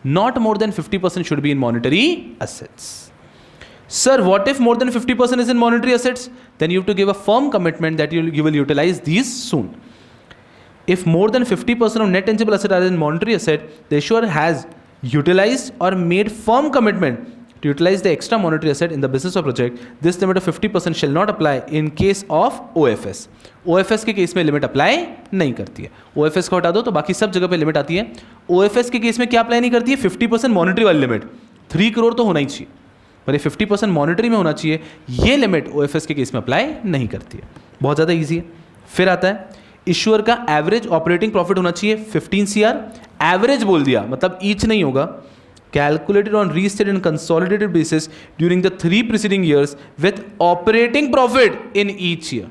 not more then 50% should be in monetary assets. Sir, what if more than 50% is in monetary assets? Then you have to give a firm commitment that you will utilize these soon. If more than 50% of net tangible asset are in monetary asset, the issuer has utilized or made firm commitment to utilize the extra monetary asset in the business or project. This limit of 50% shall not apply in case of OFS. OFS के case में limit apply नहीं करती है। OFS को हटा दो तो बाकी सब जगह पे लिमिट आती है। OFS के केस में क्या अप्लाई नहीं करती है? 50% मॉनिटरी वाली लिमिट, 3 करोड़ तो होना ही चाहिए, पर ये 50% मॉनिटरी में होना चाहिए, ये लिमिट OFS के केस में अप्लाई नहीं करती है। बहुत ज़्यादा ईजी है। फिर आता है इश्यूअर का एवरेज ऑपरेटिंग प्रॉफिट होना चाहिए 15 CR। एवरेज बोल दिया मतलब ईच नहीं होगा। Calculated on restated and consolidated basis during the 3 preceding years with operating profit in each year.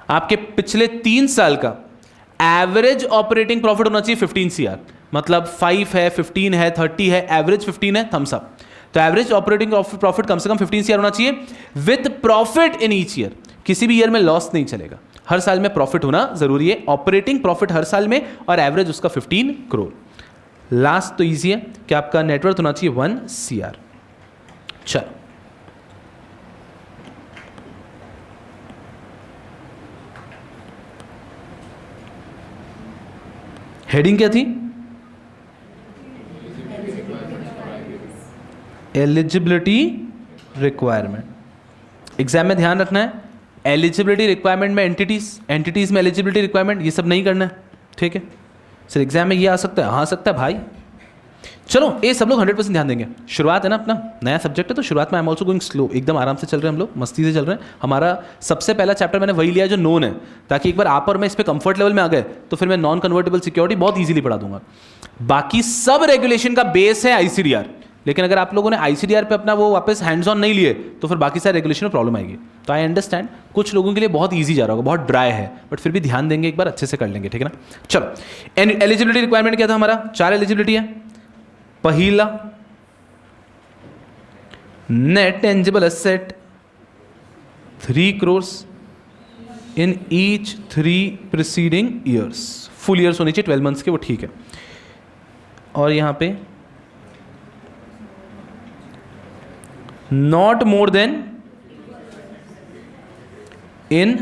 आपके पिछले 3 साल का एवरेज ऑपरेटिंग प्रॉफिट होना चाहिए 15 CR, मतलब 5 है, 15 है, 30 है, एवरेज 15 है, थम्स अप। तो एवरेज ऑपरेटिंग प्रॉफिट कम से कम 15 CR होना चाहिए with profit in each year. किसी भी ईयर में लॉस नहीं चलेगा, हर साल में प्रॉफिट होना जरूरी है। ऑपरेटिंग प्रॉफिट हर साल में और एवरेज उसका 15 करोड़। लास्ट तो इजी है कि आपका नेटवर्थ होना चाहिए 1 CR। चलो हेडिंग क्या थी? Eligibility requirement. एग्जाम में ध्यान रखना है, एलिजिबिलिटी रिक्वायरमेंट में एंटिटीज में एलिजिबिलिटी रिक्वायरमेंट ये सब नहीं करना है, ठीक है। सर एग्जाम में ये आ सकता है, हाँ आ सकता है भाई। चलो ये सब लोग 100% ध्यान देंगे। शुरुआत है ना, अपना नया सब्जेक्ट है तो शुरुआत में I am also going slow, एकदम आराम से चल रहे हैं हम लोग, मस्ती से चल रहे हैं। हमारा सबसे पहला चैप्टर मैंने वही लिया जो नोन है, ताकि एक बार आप और मैं इस पर कंफर्ट लेवल में आ गए तो फिर मैं नॉन कन्वर्टेबल सिक्योरिटी बहुत ईजिली पढ़ा दूंगा। बाकी सब रेगुलेशन का बेस है ICDR, लेकिन अगर आप लोगों ने ICDR पे अपना वो वापस हैंड्स ऑन नहीं लिए तो फिर बाकी सारे रेगुलेशन में प्रॉब्लम आएगी। तो आई अंडरस्टैंड कुछ लोगों के लिए बहुत ईजी जा रहा होगा, बहुत ड्राई है, बट फिर भी ध्यान देंगे, एक बार अच्छे से कर लेंगे, ठीक है ना। चलो एलिजिबिलिटी रिक्वायरमेंट क्या था हमारा? 4 एलिजिबिलिटी है। पहला net tangible asset 3 crore in each 3 preceding years. Full years होनी चाहिए 12 मंथ्स के, वो ठीक है। और यहां पे not more than in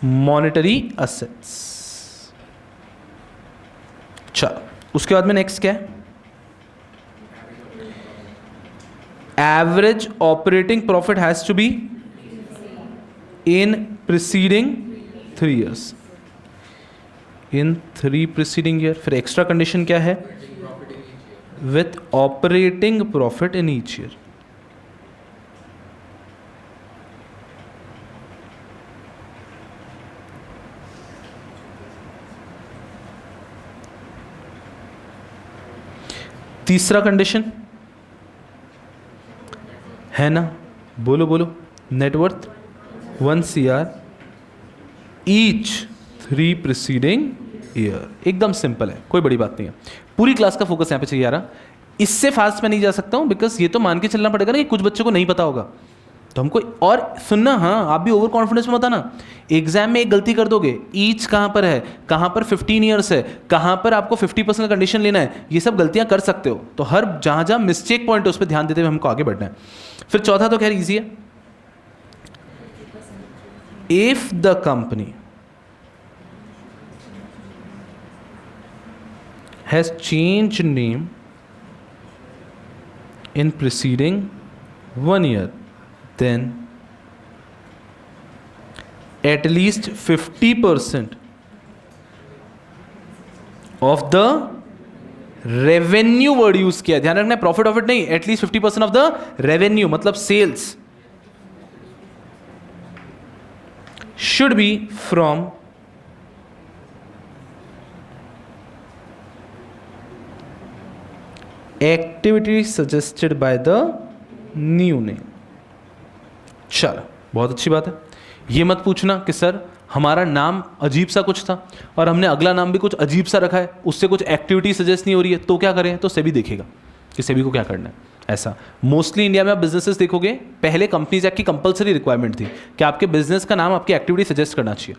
monetary assets. चलो उसके बाद में नेक्स्ट क्या है? Average operating profit has to be in preceding 3 years, in 3 preceding year. फिर एक्स्ट्रा कंडीशन क्या है? With operating profit in each year. तीसरा कंडीशन है ना, बोलो बोलो, net worth 1 CR each 3 preceding year. एकदम सिंपल है, कोई बड़ी बात नहीं है। पूरी क्लास का फोकस यहाँ पे चाहिए आ रहा। इससे फास्ट मैं नहीं जा सकता हूँ बिकॉज ये तो मान के चलना पड़ेगा ना कि कुछ बच्चों को नहीं पता होगा, तो हमको और सुनना। हाँ, आप भी ओवर कॉन्फिडेंस में मत आना। एग्जाम में एक गलती कर दोगे, ईच कहाँ पर है, कहाँ पर 15 ईयर्स है, कहाँ पर आपको 50% कंडीशन लेना है, ये सब गलतियाँ कर सकते हो। तो हर जहाँ जहाँ मिस्टेक पॉइंट है उस पर ध्यान देते हुए हमको आगे बढ़ना है। फिर चौथा तो खैर ईजी है, if the company has change name in preceding 1 year, then at least 50% of the revenue word use किया, ध्यान रखना, प्रॉफिट ऑफिट नहीं, एटलीस्ट 50% ऑफ द रेवेन्यू मतलब sales should be from activity suggested by the new name. चलो, बहुत अच्छी बात है। ये मत पूछना कि सर हमारा नाम अजीब सा कुछ था और हमने अगला नाम भी कुछ अजीब सा रखा है, उससे कुछ एक्टिविटी सजेस्ट नहीं हो रही है, तो क्या करें? तो सेबी देखेगा कि सेबी को क्या करना है। ऐसा मोस्टली इंडिया में आप बिजनेसेस देखोगे, पहले कंपनीज एक्ट की कंपलसरी रिक्वायरमेंट थी कि आपके बिजनेस का नाम आपकी एक्टिविटी सजेस्ट करना चाहिए।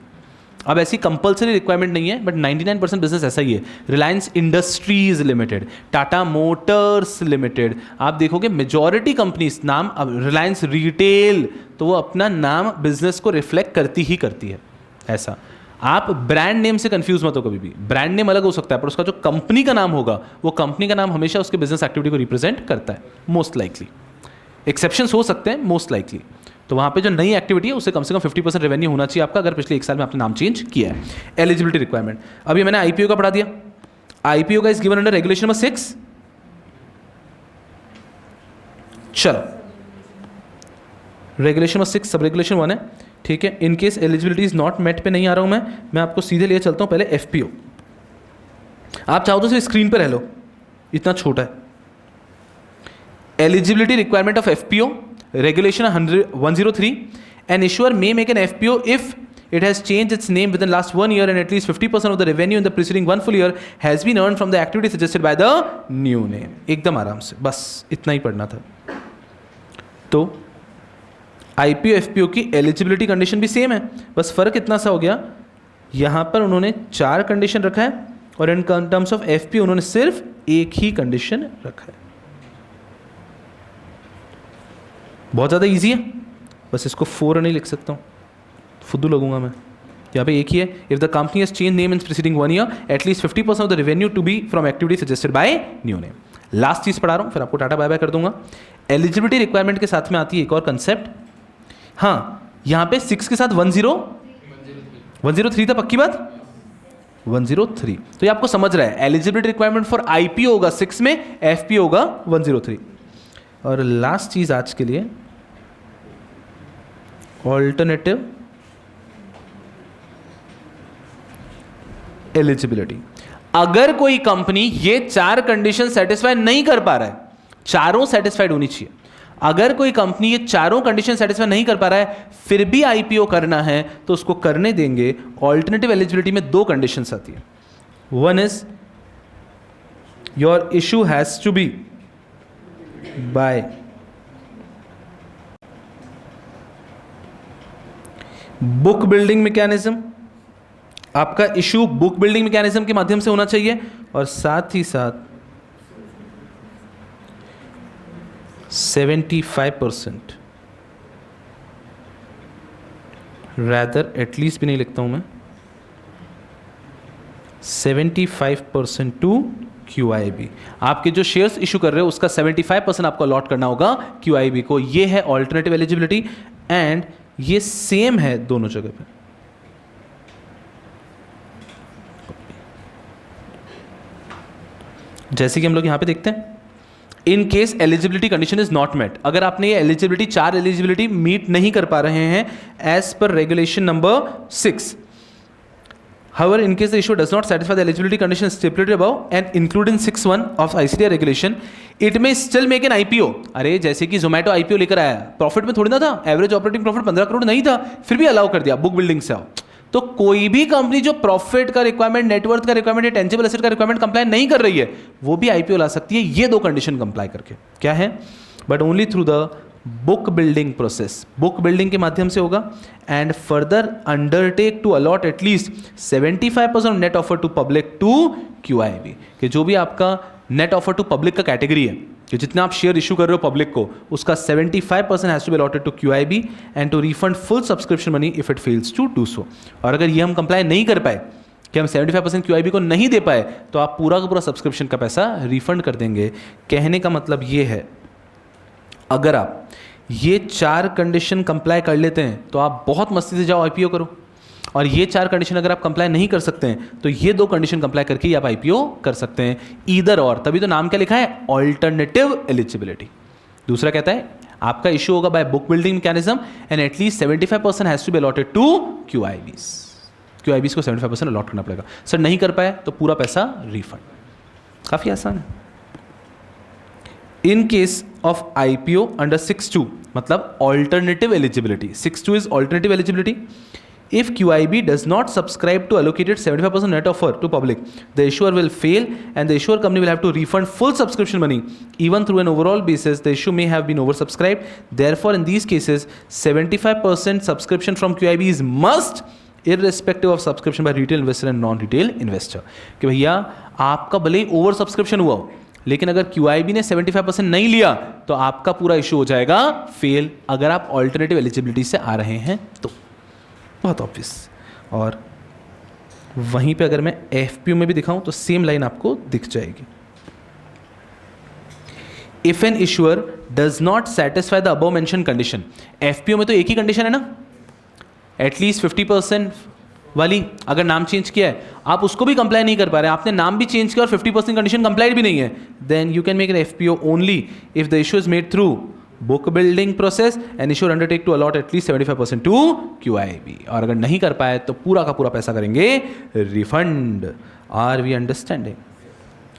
अब ऐसी कंपलसरी रिक्वायरमेंट नहीं है, बट 99% बिजनेस ऐसा ही है। Reliance industries limited, Tata Motors limited, आप देखोगे मेजॉरिटी कंपनीज नाम, अब रिलायंस रिटेल, तो वो अपना नाम बिजनेस को रिफ्लेक्ट करती ही करती है। ऐसा आप ब्रांड नेम से कंफ्यूज मत हो कभी भी। ब्रांड नेम अलग हो सकता है, पर उसका जो कंपनी का नाम होगा वो कंपनी का नाम हमेशा उसके बिजनेस एक्टिविटी को रिप्रेजेंट करता है, मोस्ट लाइकली। एक्सेप्शंस हो सकते हैं, मोस्ट लाइकली। तो वहाँ पे जो नई एक्टिविटी है उससे कम से कम 50% रेवेन्यू होना चाहिए आपका, अगर पिछले 1 साल में आपने नाम चेंज किया है। एलिजिबिलिटी रिक्वायरमेंट, अभी मैंने आईपीओ का पढ़ा दिया। आईपीओ का is given under regulation number 6। चलो, रेगुलेशन नंबर 6 सब रेगुलेशन 1 है, ठीक है। In case eligibility is not met पे नहीं आ रहा हूं मैं आपको सीधे लिए चलता हूं। पहले एफपीओ, आप चाहो तो सिर्फ स्क्रीन पे रह लो, इतना छोटा है। Eligibility requirement of FPO, regulation 103, an issuer may make an FPO if it has changed its name within last 1 year and at least 50% of the revenue in the preceding 1 full year has been earned from the activity suggested by the new name। एकदम आराम से, बस इतना ही पढ़ना था। तो IPO FPO की eligibility condition भी सेम है, बस फर्क इतना सा हो गया, यहां पर उन्होंने 4 कंडीशन रखा है और इन टर्म्स ऑफ एफपीओ उन्होंने सिर्फ एक ही कंडीशन रखा है। बहुत ज़्यादा इजी है, बस इसको 4 नहीं लिख सकता हूँ, फुद्दू लगूंगा मैं। यहाँ पे एक ही है, if the company has change name in preceding 1 year, एटलीस्ट 50% of the revenue to be from activity suggested by new name. Last चीज़ पढ़ा रहा हूँ, फिर आपको टाटा बाय बाय कर दूंगा। एलिजिबिलिटी रिक्वायरमेंट के साथ में आती है एक और कंसेप्ट। हाँ, यहाँ पे 6 के साथ 103 था, पक्की बात 103। तो ये आपको समझ रहा है, एलिजिबिलिटी रिक्वायरमेंट फॉर आईपीओ होगा 6 में, एफपीओ होगा 103। और लास्ट चीज आज के लिए, ऑल्टरनेटिव एलिजिबिलिटी। अगर कोई कंपनी ये 4 कंडीशन सेटिस्फाई नहीं कर पा रहा है, चारों सेटिस्फाइड होनी चाहिए, अगर कोई कंपनी ये चारों कंडीशन सेटिस्फाई नहीं कर पा रहा है फिर भी आईपीओ करना है तो उसको करने देंगे। ऑल्टरनेटिव एलिजिबिलिटी में 2 कंडीशंस आती है। One is your issue has to be by book building mechanism, आपका इशू बुक बिल्डिंग मैकेनिज्म के माध्यम से होना चाहिए, और साथ ही साथ 75% रैदर, एटलीस्ट भी नहीं लिखता हूं मैं, 75% टू QIB। आपके जो शेयर्स इशू कर रहे हो उसका 75% आपको अलॉट करना होगा QIB को। ये है ऑल्टरनेटिव एलिजिबिलिटी, एंड ये सेम है दोनों जगह पे। जैसे कि हम लोग यहां पे देखते हैं, in case eligibility condition is not met, अगर आपने ये एलिजिबिलिटी 4 एलिजिबिलिटी मीट नहीं कर पा रहे हैं as per regulation number 6, however in case the issuer does not satisfy the eligibility conditions stipulated above and included in 6(1) of ICTR regulation, it may still make an IPO। अरे जैसे कि Zomato IPO लेकर आया, प्रॉफिट में थोड़ी ना था, average operating profit 15 crore नहीं था, फिर भी अलाउ कर दिया बुक बिल्डिंग से आओ, तो कोई भी कंपनी जो प्रॉफिट का रिक्वायरमेंट, नेटवर्थ का रिक्वायरमेंट या टेंजिबल एसेट का रिक्वायरमेंट कंप्लाई नहीं कर रही है, वो भी आईपीओ ला सकती है ये 2 कंडीशन कंप्लाई करके। क्या है? But only through the book building process, book building के माध्यम से होगा। And further undertake to allot at least 75% net offer to public to QIB, कि जो भी आपका नेट ऑफर टू पब्लिक का कैटेगरी है, कि जितना आप शेयर इशू कर रहे हो पब्लिक को, उसका 75% has to be allotted to QIB and to refund full subscription money if it fails to do so. और अगर ये हम कंप्लाई नहीं कर पाए कि हम 75% QIB को नहीं दे पाए, तो आप पूरा का पूरा सब्सक्रिप्शन का पैसा रिफंड कर देंगे। कहने का मतलब ये है, अगर आप ये 4 कंडीशन कंप्लाई कर लेते हैं तो आप बहुत मस्ती से जाओ IPO करो, और ये 4 कंडीशन अगर आप कंप्लाई नहीं कर सकते हैं तो ये 2 कंडीशन कंप्लाई करके ही आप IPO कर सकते हैं, ईदर और। तभी तो नाम क्या लिखा है? Alternative eligibility. दूसरा कहता है आपका इशू होगा by book building mechanism and at least 75% has to be allotted to QIBs को 75% अलॉट करना पड़ेगा। सर नहीं कर पाए तो पूरा पैसा रिफंड। काफी आसान है। In case of IPO under 6(2), मतलब alternative eligibility, 6(2) is alternative eligibility. If QIB does not subscribe to allocated 75% net offer to public, the issuer will fail and the issuer company will have to refund full subscription money. Even through an overall basis, the issue may have been oversubscribed. Therefore, in these cases, 75% subscription from QIB is must, irrespective of subscription by retail investor and non-retail investor. कि भैया आपका भले ही over subscription हुआ हो, लेकिन अगर QIB ने 75% नहीं लिया तो आपका पूरा इशू हो जाएगा फेल, अगर आप ऑल्टरनेटिव एलिजिबिलिटी से आ रहे हैं तो। बहुत ऑब्वियस। और वहीं पे अगर मैं FPO में भी दिखाऊं तो सेम लाइन आपको दिख जाएगी। If an issuer does not satisfy the above mention condition, FPO में तो एक ही कंडीशन है ना, एटलीस्ट 50% वाली। अगर नाम चेंज किया है, आप उसको भी कंप्लाई नहीं कर पा रहे, आपने नाम भी चेंज किया और 50% कंडीशन कंप्लाइड भी नहीं है, then you can make an FPO only if the issue is made through book building process and issuer undertake to allot at least 75% to QIB। और अगर नहीं कर पाए तो पूरा का पूरा पैसा करेंगे refund. Are we understanding?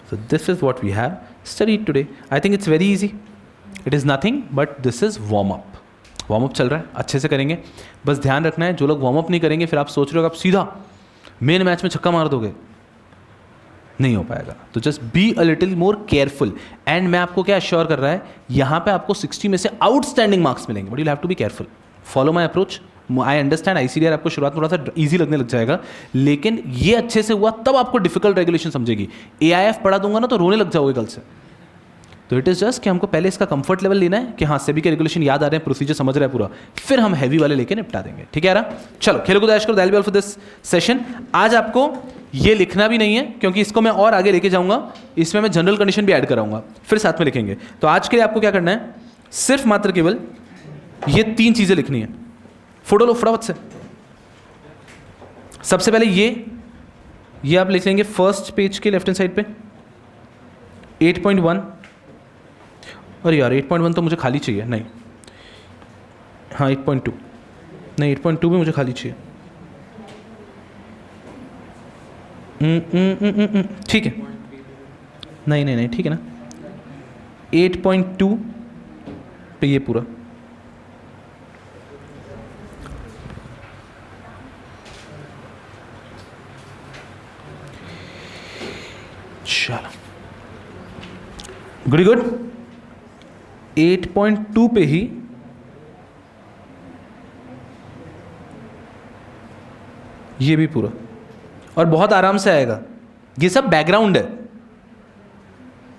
So this is what we have studied today. I think it's very easy. It is nothing but this is warm up. Warm up चल रहा है, अच्छे से करेंगे। बस ध्यान रखना है, जो लोग वार्म अप नहीं करेंगे फिर आप सोच रहे हो आप सीधा मेन मैच में छक्का मार दोगे, नहीं हो पाएगा। तो just be a little more careful. And मैं आपको क्या अश्योर कर रहा है, यहाँ पे आपको 60 में से आउटस्टैंडिंग मार्क्स मिलेंगे, but you have to be careful. Follow my approach. I understand ICDR आपको शुरुआत में थोड़ा सा ईजी लगने लग जाएगा, लेकिन ये अच्छे से हुआ तब आपको डिफिकल्ट रेगुलेशन समझेगी। AIF पढ़ा दूंगा ना तो रोने लग जाओगे कल से। तो इट इज़ जस्ट कि हमको पहले इसका कंफर्ट लेवल लेना है कि हाँ सेबी के रेगुलेशन याद आ रहे हैं, प्रोसीजर समझ रहे हैं पूरा, फिर हम हैवी वाले लेके निपटा देंगे। ठीक है यार? चलो खेलो कूद ऐश करो, that will be all for this session. आज आपको ये लिखना भी नहीं है क्योंकि इसको मैं और आगे लेके जाऊंगा, इसमें मैं जनरल कंडीशन भी ऐड कराऊंगा, फिर साथ में लिखेंगे। तो आज के लिए आपको क्या करना है, सिर्फ मात्र केवल ये 3 चीजें लिखनी है। फोटो लो फटाफट से। सबसे पहले ये आप लिख लेंगे फर्स्ट पेज के लेफ्ट हैंड साइड पे 8.1। और यार 8.1 तो मुझे खाली चाहिए, नहीं हाँ 8.2 नहीं 8.2 भी मुझे खाली चाहिए। ठीक है, नहीं ठीक है ना। 8.2 पे ये पूरा चलो गुड 8.2 पे ही ये भी पूरा, और बहुत आराम से आएगा। ये सब बैकग्राउंड है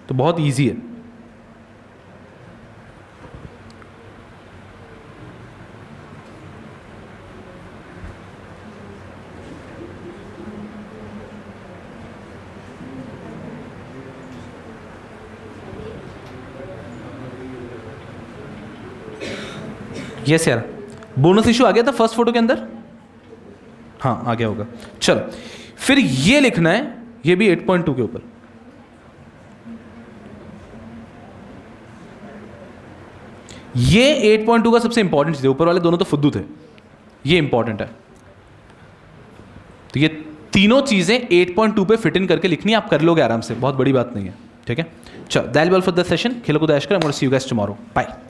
तो बहुत इजी है। यस यार, बोनस इशू आ गया था फर्स्ट फोटो के अंदर, हाँ आ गया होगा। चलो फिर ये लिखना है, ये भी 8.2 के ऊपर। ये 8.2 का सबसे इंपॉर्टेंट चीज है, ऊपर वाले दोनों तो फुद्दू थे, ये इंपॉर्टेंट है। तो ये तीनों चीजें 8.2 पे फिट इन करके लिखनी है, आप कर लोगे आराम से, बहुत बड़ी बात नहीं है। ठीक है, चलो that will be all for the session. खेलो कूद ऐश करो, I am going to see you guys tomorrow, bye.